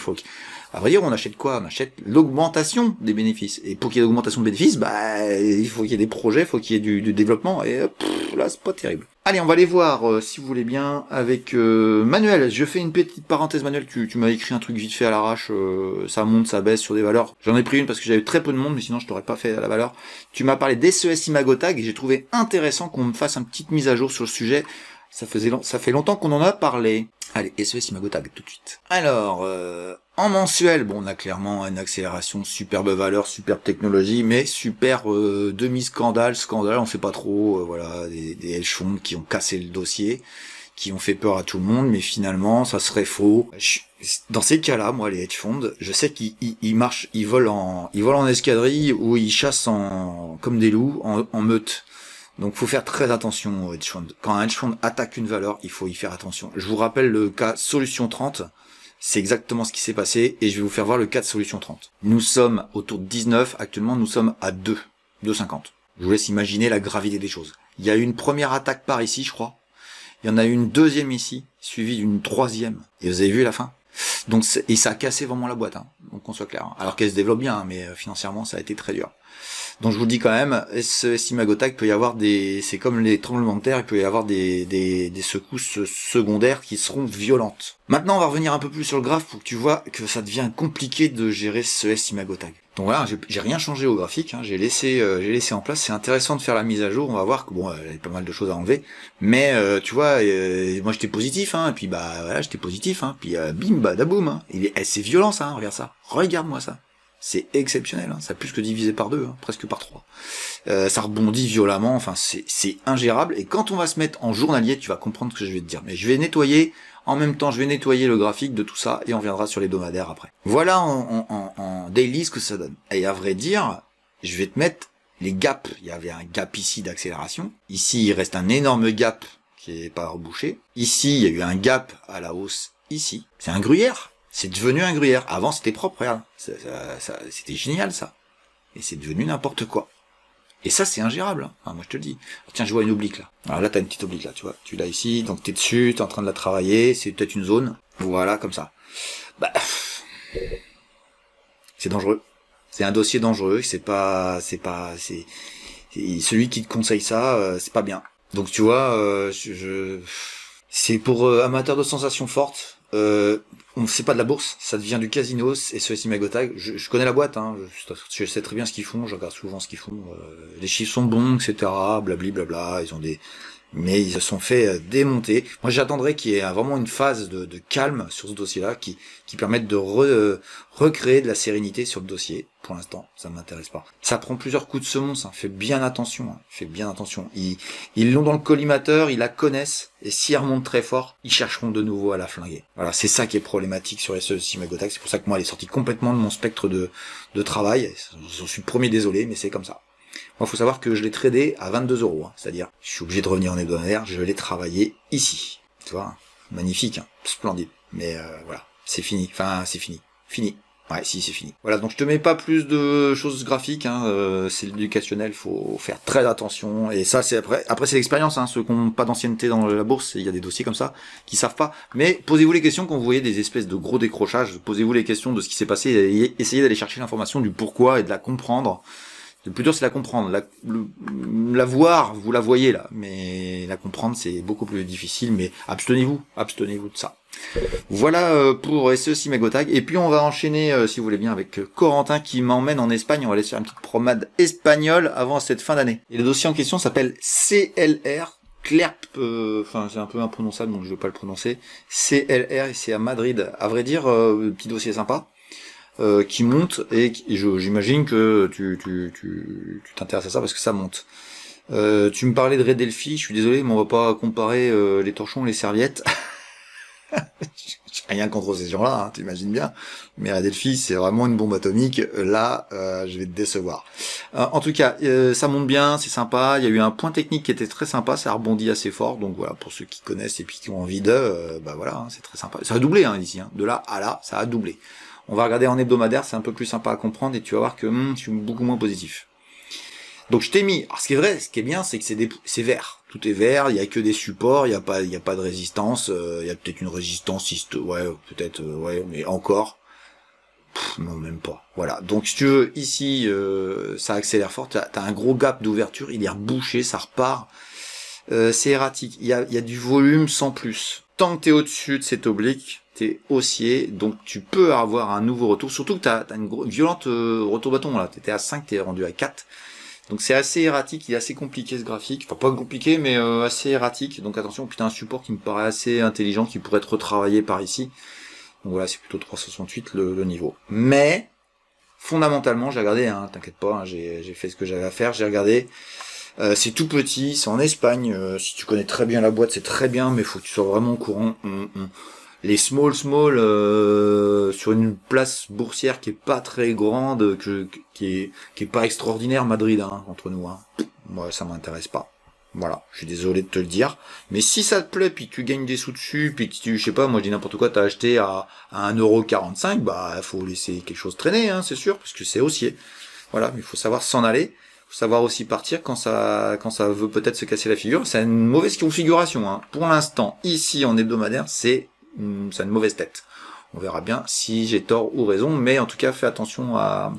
à vrai dire, on achète quoi? On achète l'augmentation des bénéfices. Et pour qu'il y ait l'augmentation de bénéfices, il faut qu'il y ait des projets, il faut qu'il y ait du développement. Et là, c'est pas terrible. Allez, on va aller voir, si vous voulez bien, avec Manuel. Je fais une petite parenthèse, Manuel. Tu m'as écrit un truc vite fait à l'arrache. Ça monte, ça baisse sur des valeurs. J'en ai pris une parce que j'avais très peu de monde, mais sinon je t'aurais pas fait la valeur. Tu m'as parlé d'SES Imagotag et j'ai trouvé intéressant qu'on me fasse une petite mise à jour sur le sujet. Ça fait longtemps qu'on en a parlé. Allez, SES Imagotag tout de suite. Alors, en mensuel, bon, on a clairement une accélération, superbe valeur, superbe technologie, mais super demi-scandale, on sait pas trop, voilà, des hedge funds qui ont cassé le dossier, qui ont fait peur à tout le monde, mais finalement, ça serait faux. Dans ces cas-là, moi, les hedge funds, je sais qu'ils marchent, ils volent en escadrille ou ils chassent comme des loups en meute. Donc faut faire très attention au hedge fund. Quand un hedge fund attaque une valeur, il faut y faire attention. Je vous rappelle le cas Solution 30, c'est exactement ce qui s'est passé et je vais vous faire voir le cas de Solution 30. Nous sommes autour de 19, actuellement nous sommes à 2,50. Je vous laisse imaginer la gravité des choses. Il y a eu une première attaque par ici, je crois. Il y en a eu une deuxième ici, suivie d'une troisième. Et vous avez vu la fin? Donc et ça a cassé vraiment la boîte, hein. Donc qu'on soit clair. Hein. Alors qu'elle se développe bien, hein, mais financièrement ça a été très dur. Donc je vous dis quand même, SES Imagotag peut y avoir c'est comme les tremblements de terre, il peut y avoir des secousses secondaires qui seront violentes. Maintenant on va revenir un peu plus sur le graphe pour que tu vois que ça devient compliqué de gérer SES Imagotag. Donc voilà, j'ai rien changé au graphique, hein, j'ai laissé en place. C'est intéressant de faire la mise à jour. On va voir que bon, il y a pas mal de choses à enlever, mais tu vois, moi j'étais positif, hein, et puis voilà, j'étais positif, hein, puis bim, badaboum, hein. C'est violent ça, hein, regarde ça, regarde-moi ça. C'est exceptionnel, hein, ça a plus que divisé par 2, hein, presque par 3. Ça rebondit violemment, enfin c'est ingérable, et quand on va se mettre en journalier, tu vas comprendre ce que je vais te dire. Mais je vais nettoyer, en même temps je vais nettoyer le graphique de tout ça, et on viendra sur les hebdomadaires après. Voilà en daily ce que ça donne. Et à vrai dire, je vais te mettre les gaps. Il y avait un gap ici d'accélération, ici il reste un énorme gap qui est pas rebouché, ici il y a eu un gap à la hausse, ici, c'est un gruyère. C'est devenu un gruyère. Avant, c'était propre, regarde. C'était génial, ça. Et c'est devenu n'importe quoi. Et ça, c'est ingérable. Hein. Enfin, moi, je te le dis. Tiens, je vois une oblique, là. Alors là, t'as une petite oblique, là, tu vois. Tu l'as ici, donc t'es dessus, t'es en train de la travailler. C'est peut-être une zone. Voilà, comme ça. C'est dangereux. C'est un dossier dangereux. C'est celui qui te conseille ça, c'est pas bien. Donc, tu vois, c'est pour amateurs de sensations fortes. C'est pas de la bourse, ça devient du casino, et ceci Magotag. Je connais la boîte, hein, je sais très bien ce qu'ils font, je regarde souvent ce qu'ils font. Les chiffres sont bons, etc. Blabli blabla, ils ont mais ils se sont fait démonter. Moi, j'attendrais qu'il y ait vraiment une phase de calme sur ce dossier-là, qui permette de recréer de la sérénité sur le dossier. Pour l'instant, ça m'intéresse pas. Ça prend plusieurs coups de semonce, hein. Fais bien attention, hein. Fais bien attention. Ils l'ont dans le collimateur, ils la connaissent, et si elle remonte très fort, ils chercheront de nouveau à la flinguer. Voilà, c'est ça qui est problématique sur les SEC Magotag. C'est pour ça que moi, elle est sortie complètement de mon spectre de travail. Je suis le premier désolé, mais c'est comme ça. Moi, faut savoir que je l'ai tradé à 22 €, hein. C'est-à-dire, je suis obligé de revenir en hebdomadaire, je l'ai travaillé ici. Tu vois, magnifique, hein. Splendide. Mais voilà, c'est fini. Enfin, c'est fini. Fini. Ouais, si, c'est fini. Voilà, donc je te mets pas plus de choses graphiques, hein. C'est l'éducationnel, faut faire très attention. Et ça, c'est après c'est l'expérience, hein. Ceux qui n'ont pas d'ancienneté dans la bourse, il y a des dossiers comme ça, qui savent pas. Mais posez-vous les questions quand vous voyez des espèces de gros décrochages. Posez-vous les questions de ce qui s'est passé et essayez d'aller chercher l'information du pourquoi et de la comprendre. Le plus dur, c'est la comprendre. La voir, vous la voyez là, mais la comprendre, c'est beaucoup plus difficile. Mais abstenez-vous de ça. Voilà pour SEC Magotag. Et puis on va enchaîner, si vous voulez bien, avec Corentin qui m'emmène en Espagne. On va aller sur une petite promenade espagnole avant cette fin d'année. Et le dossier en question s'appelle CLR. Clerp, enfin c'est un peu imprononçable, donc je vais pas le prononcer. CLR, et c'est à Madrid. À vrai dire, petit dossier sympa. Qui monte, et j'imagine que tu t'intéresses à ça parce que ça monte. Tu me parlais de Red Delphi, je suis désolé, mais on va pas comparer les torchons et les serviettes. J'ai rien contre ces gens-là, hein, t'imagines bien. Mais Red Delphi, c'est vraiment une bombe atomique. Là, je vais te décevoir. En tout cas, ça monte bien, c'est sympa. Il y a eu un point technique qui était très sympa, ça a rebondi assez fort. Donc voilà, pour ceux qui connaissent et puis qui ont envie bah voilà, hein, c'est très sympa. Ça a doublé hein, ici, hein. De là à là, ça a doublé. On va regarder en hebdomadaire, c'est un peu plus sympa à comprendre et tu vas voir que je suis beaucoup moins positif. Donc je t'ai mis. Alors ce qui est vrai, ce qui est bien, c'est que c'est vert. Tout est vert, il y a que des supports, il y a pas de résistance, il y a peut-être une résistance, ouais, peut-être, ouais, mais encore. Non, même pas. Voilà. Donc si tu veux, ici, ça accélère fort. T'as un gros gap d'ouverture, il est rebouché, ça repart. C'est erratique. Il y a du volume sans plus. Tant que t'es au-dessus de cet oblique, t'es haussier, donc tu peux avoir un nouveau retour. Surtout que t'as une violente retour bâton là. T'étais à 5, t'es rendu à 4. Donc c'est assez erratique, il est assez compliqué ce graphique. Enfin pas compliqué, mais assez erratique. Donc attention, puis t'as un support qui me paraît assez intelligent, qui pourrait être retravaillé par ici. Donc voilà, c'est plutôt 368 le niveau. Mais fondamentalement, j'ai regardé, hein, t'inquiète pas, hein, j'ai fait ce que j'avais à faire, j'ai regardé. C'est tout petit, c'est en Espagne. Si tu connais très bien la boîte, c'est très bien, mais faut que tu sois vraiment au courant. Les small sur une place boursière qui est pas très grande, qui est pas extraordinaire, Madrid, hein, entre nous. Hein. Moi, ça m'intéresse pas. Voilà, je suis désolé de te le dire. Mais si ça te plaît, puis que tu gagnes des sous dessus, puis que tu, je sais pas, moi je dis n'importe quoi, t'as acheté à 1,45 €, bah faut laisser quelque chose traîner, hein, c'est sûr, parce que c'est haussier. Voilà, mais il faut savoir s'en aller. Faut savoir aussi partir quand ça veut peut-être se casser la figure. C'est une mauvaise configuration, hein. Pour l'instant, ici en hebdomadaire, c'est une mauvaise tête. On verra bien si j'ai tort ou raison, mais en tout cas, fais attention à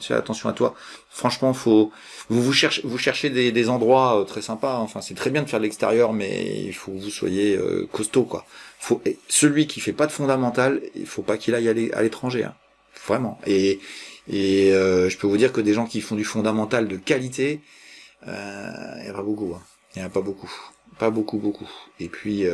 toi. Franchement, vous cherchez des endroits très sympas. Enfin, c'est très bien de faire de l'extérieur, mais il faut que vous soyez costaud, quoi. Celui qui fait pas de fondamental, il faut pas qu'il aille à l'étranger, hein. Vraiment. Et je peux vous dire que des gens qui font du fondamental de qualité, il y en a pas beaucoup, hein. Il y en a pas beaucoup. Pas beaucoup. Et puis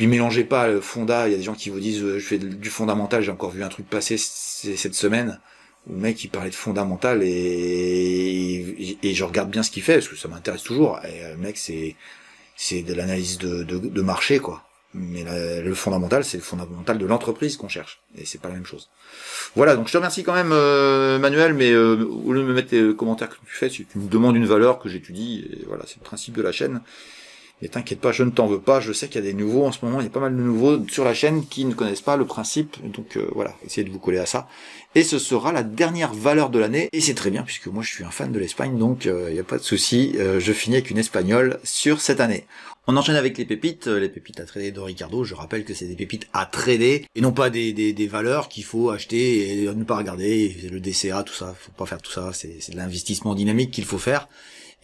mélangez pas le fonda, il y a des gens qui vous disent je fais du fondamental, j'ai encore vu un truc passer cette semaine, où le mec il parlait de fondamental et je regarde bien ce qu'il fait, parce que ça m'intéresse toujours, et le mec c'est de l'analyse de marché, quoi. Mais le fondamental, c'est le fondamental de l'entreprise qu'on cherche, et c'est pas la même chose. Voilà, donc je te remercie quand même Manuel, mais au lieu de me mettre les commentaires que tu fais, tu me demandes une valeur que j'étudie, et voilà, c'est le principe de la chaîne. Et t'inquiète pas, je ne t'en veux pas, je sais qu'il y a des nouveaux en ce moment, il y a pas mal de nouveaux sur la chaîne qui ne connaissent pas le principe, donc voilà, essayez de vous coller à ça. Et ce sera la dernière valeur de l'année, et c'est très bien, puisque moi je suis un fan de l'Espagne, donc il n'y a pas de souci, je finis avec une espagnole sur cette année. On enchaîne avec les pépites à trader de Ricardo. Je rappelle que c'est des pépites à trader et non pas des valeurs qu'il faut acheter et ne pas regarder, le DCA, tout ça, faut pas faire tout ça, c'est de l'investissement dynamique qu'il faut faire.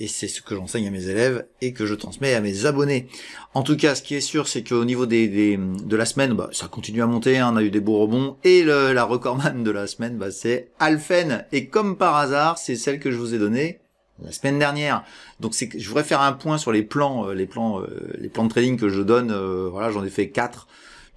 et c'est ce que j'enseigne à mes élèves et que je transmets à mes abonnés. En tout cas, ce qui est sûr, c'est qu'au niveau de la semaine, bah, ça continue à monter, hein, on a eu des beaux rebonds, et la recordman de la semaine, bah, c'est Alphen, et comme par hasard, c'est celle que je vous ai donnée la semaine dernière. Donc je voudrais faire un point sur les plans de trading que je donne. Voilà, j'en ai fait 4.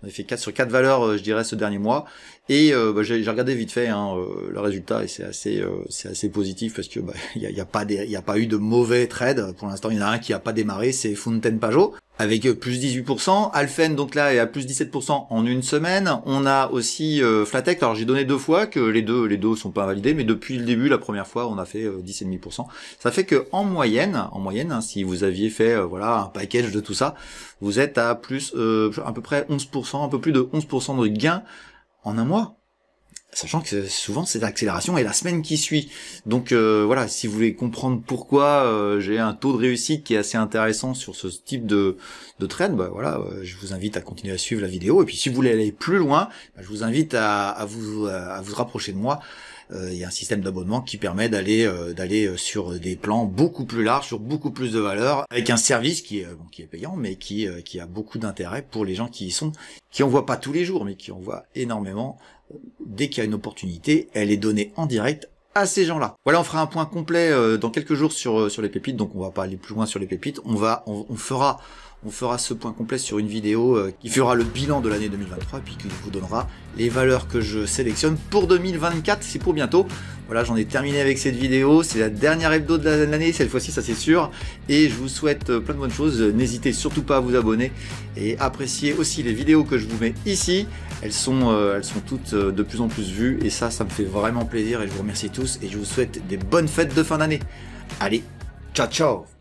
J'en ai fait 4 sur 4 valeurs, je dirais, ce dernier mois. Et bah, j'ai regardé vite fait le résultat, et c'est assez positif parce que bah, y a pas eu de mauvais trades. Pour l'instant, il y en a un qui a pas démarré, c'est Fountain Pajot avec plus 18%. Alphen, donc là, est à plus 17% en une semaine. On a aussi Flatech. Alors j'ai donné 2 fois que les deux sont pas invalidés, mais depuis le début, la première fois, on a fait 10,5%. Ça fait que en moyenne, hein, si vous aviez fait voilà un package de tout ça, vous êtes à plus à peu près 11%, un peu plus de 11% de gain en un mois. Sachant que souvent c'est l'accélération et la semaine qui suit. Donc voilà, si vous voulez comprendre pourquoi j'ai un taux de réussite qui est assez intéressant sur ce type de trade, bah voilà, je vous invite à continuer à suivre la vidéo. Et puis si vous voulez aller plus loin, bah, je vous invite à vous rapprocher de moi. Il y a un système d'abonnement qui permet d'aller sur des plans beaucoup plus larges, sur beaucoup plus de valeurs, avec un service qui est payant, mais qui a beaucoup d'intérêt pour les gens qui en voient pas tous les jours, mais qui en voient énormément. Dès qu'il y a une opportunité, elle est donnée en direct à ces gens-là. Voilà, on fera un point complet dans quelques jours sur les pépites, donc on va pas aller plus loin sur les pépites. On fera ce point complet sur une vidéo qui fera le bilan de l'année 2023 et puis qui vous donnera les valeurs que je sélectionne pour 2024, c'est pour bientôt. Voilà, j'en ai terminé avec cette vidéo, c'est la dernière hebdo de l'année, cette fois-ci ça c'est sûr, et je vous souhaite plein de bonnes choses. N'hésitez surtout pas à vous abonner et apprécier aussi les vidéos que je vous mets ici. Elles sont toutes de plus en plus vues et ça me fait vraiment plaisir et je vous remercie tous et je vous souhaite des bonnes fêtes de fin d'année. Allez, ciao ciao!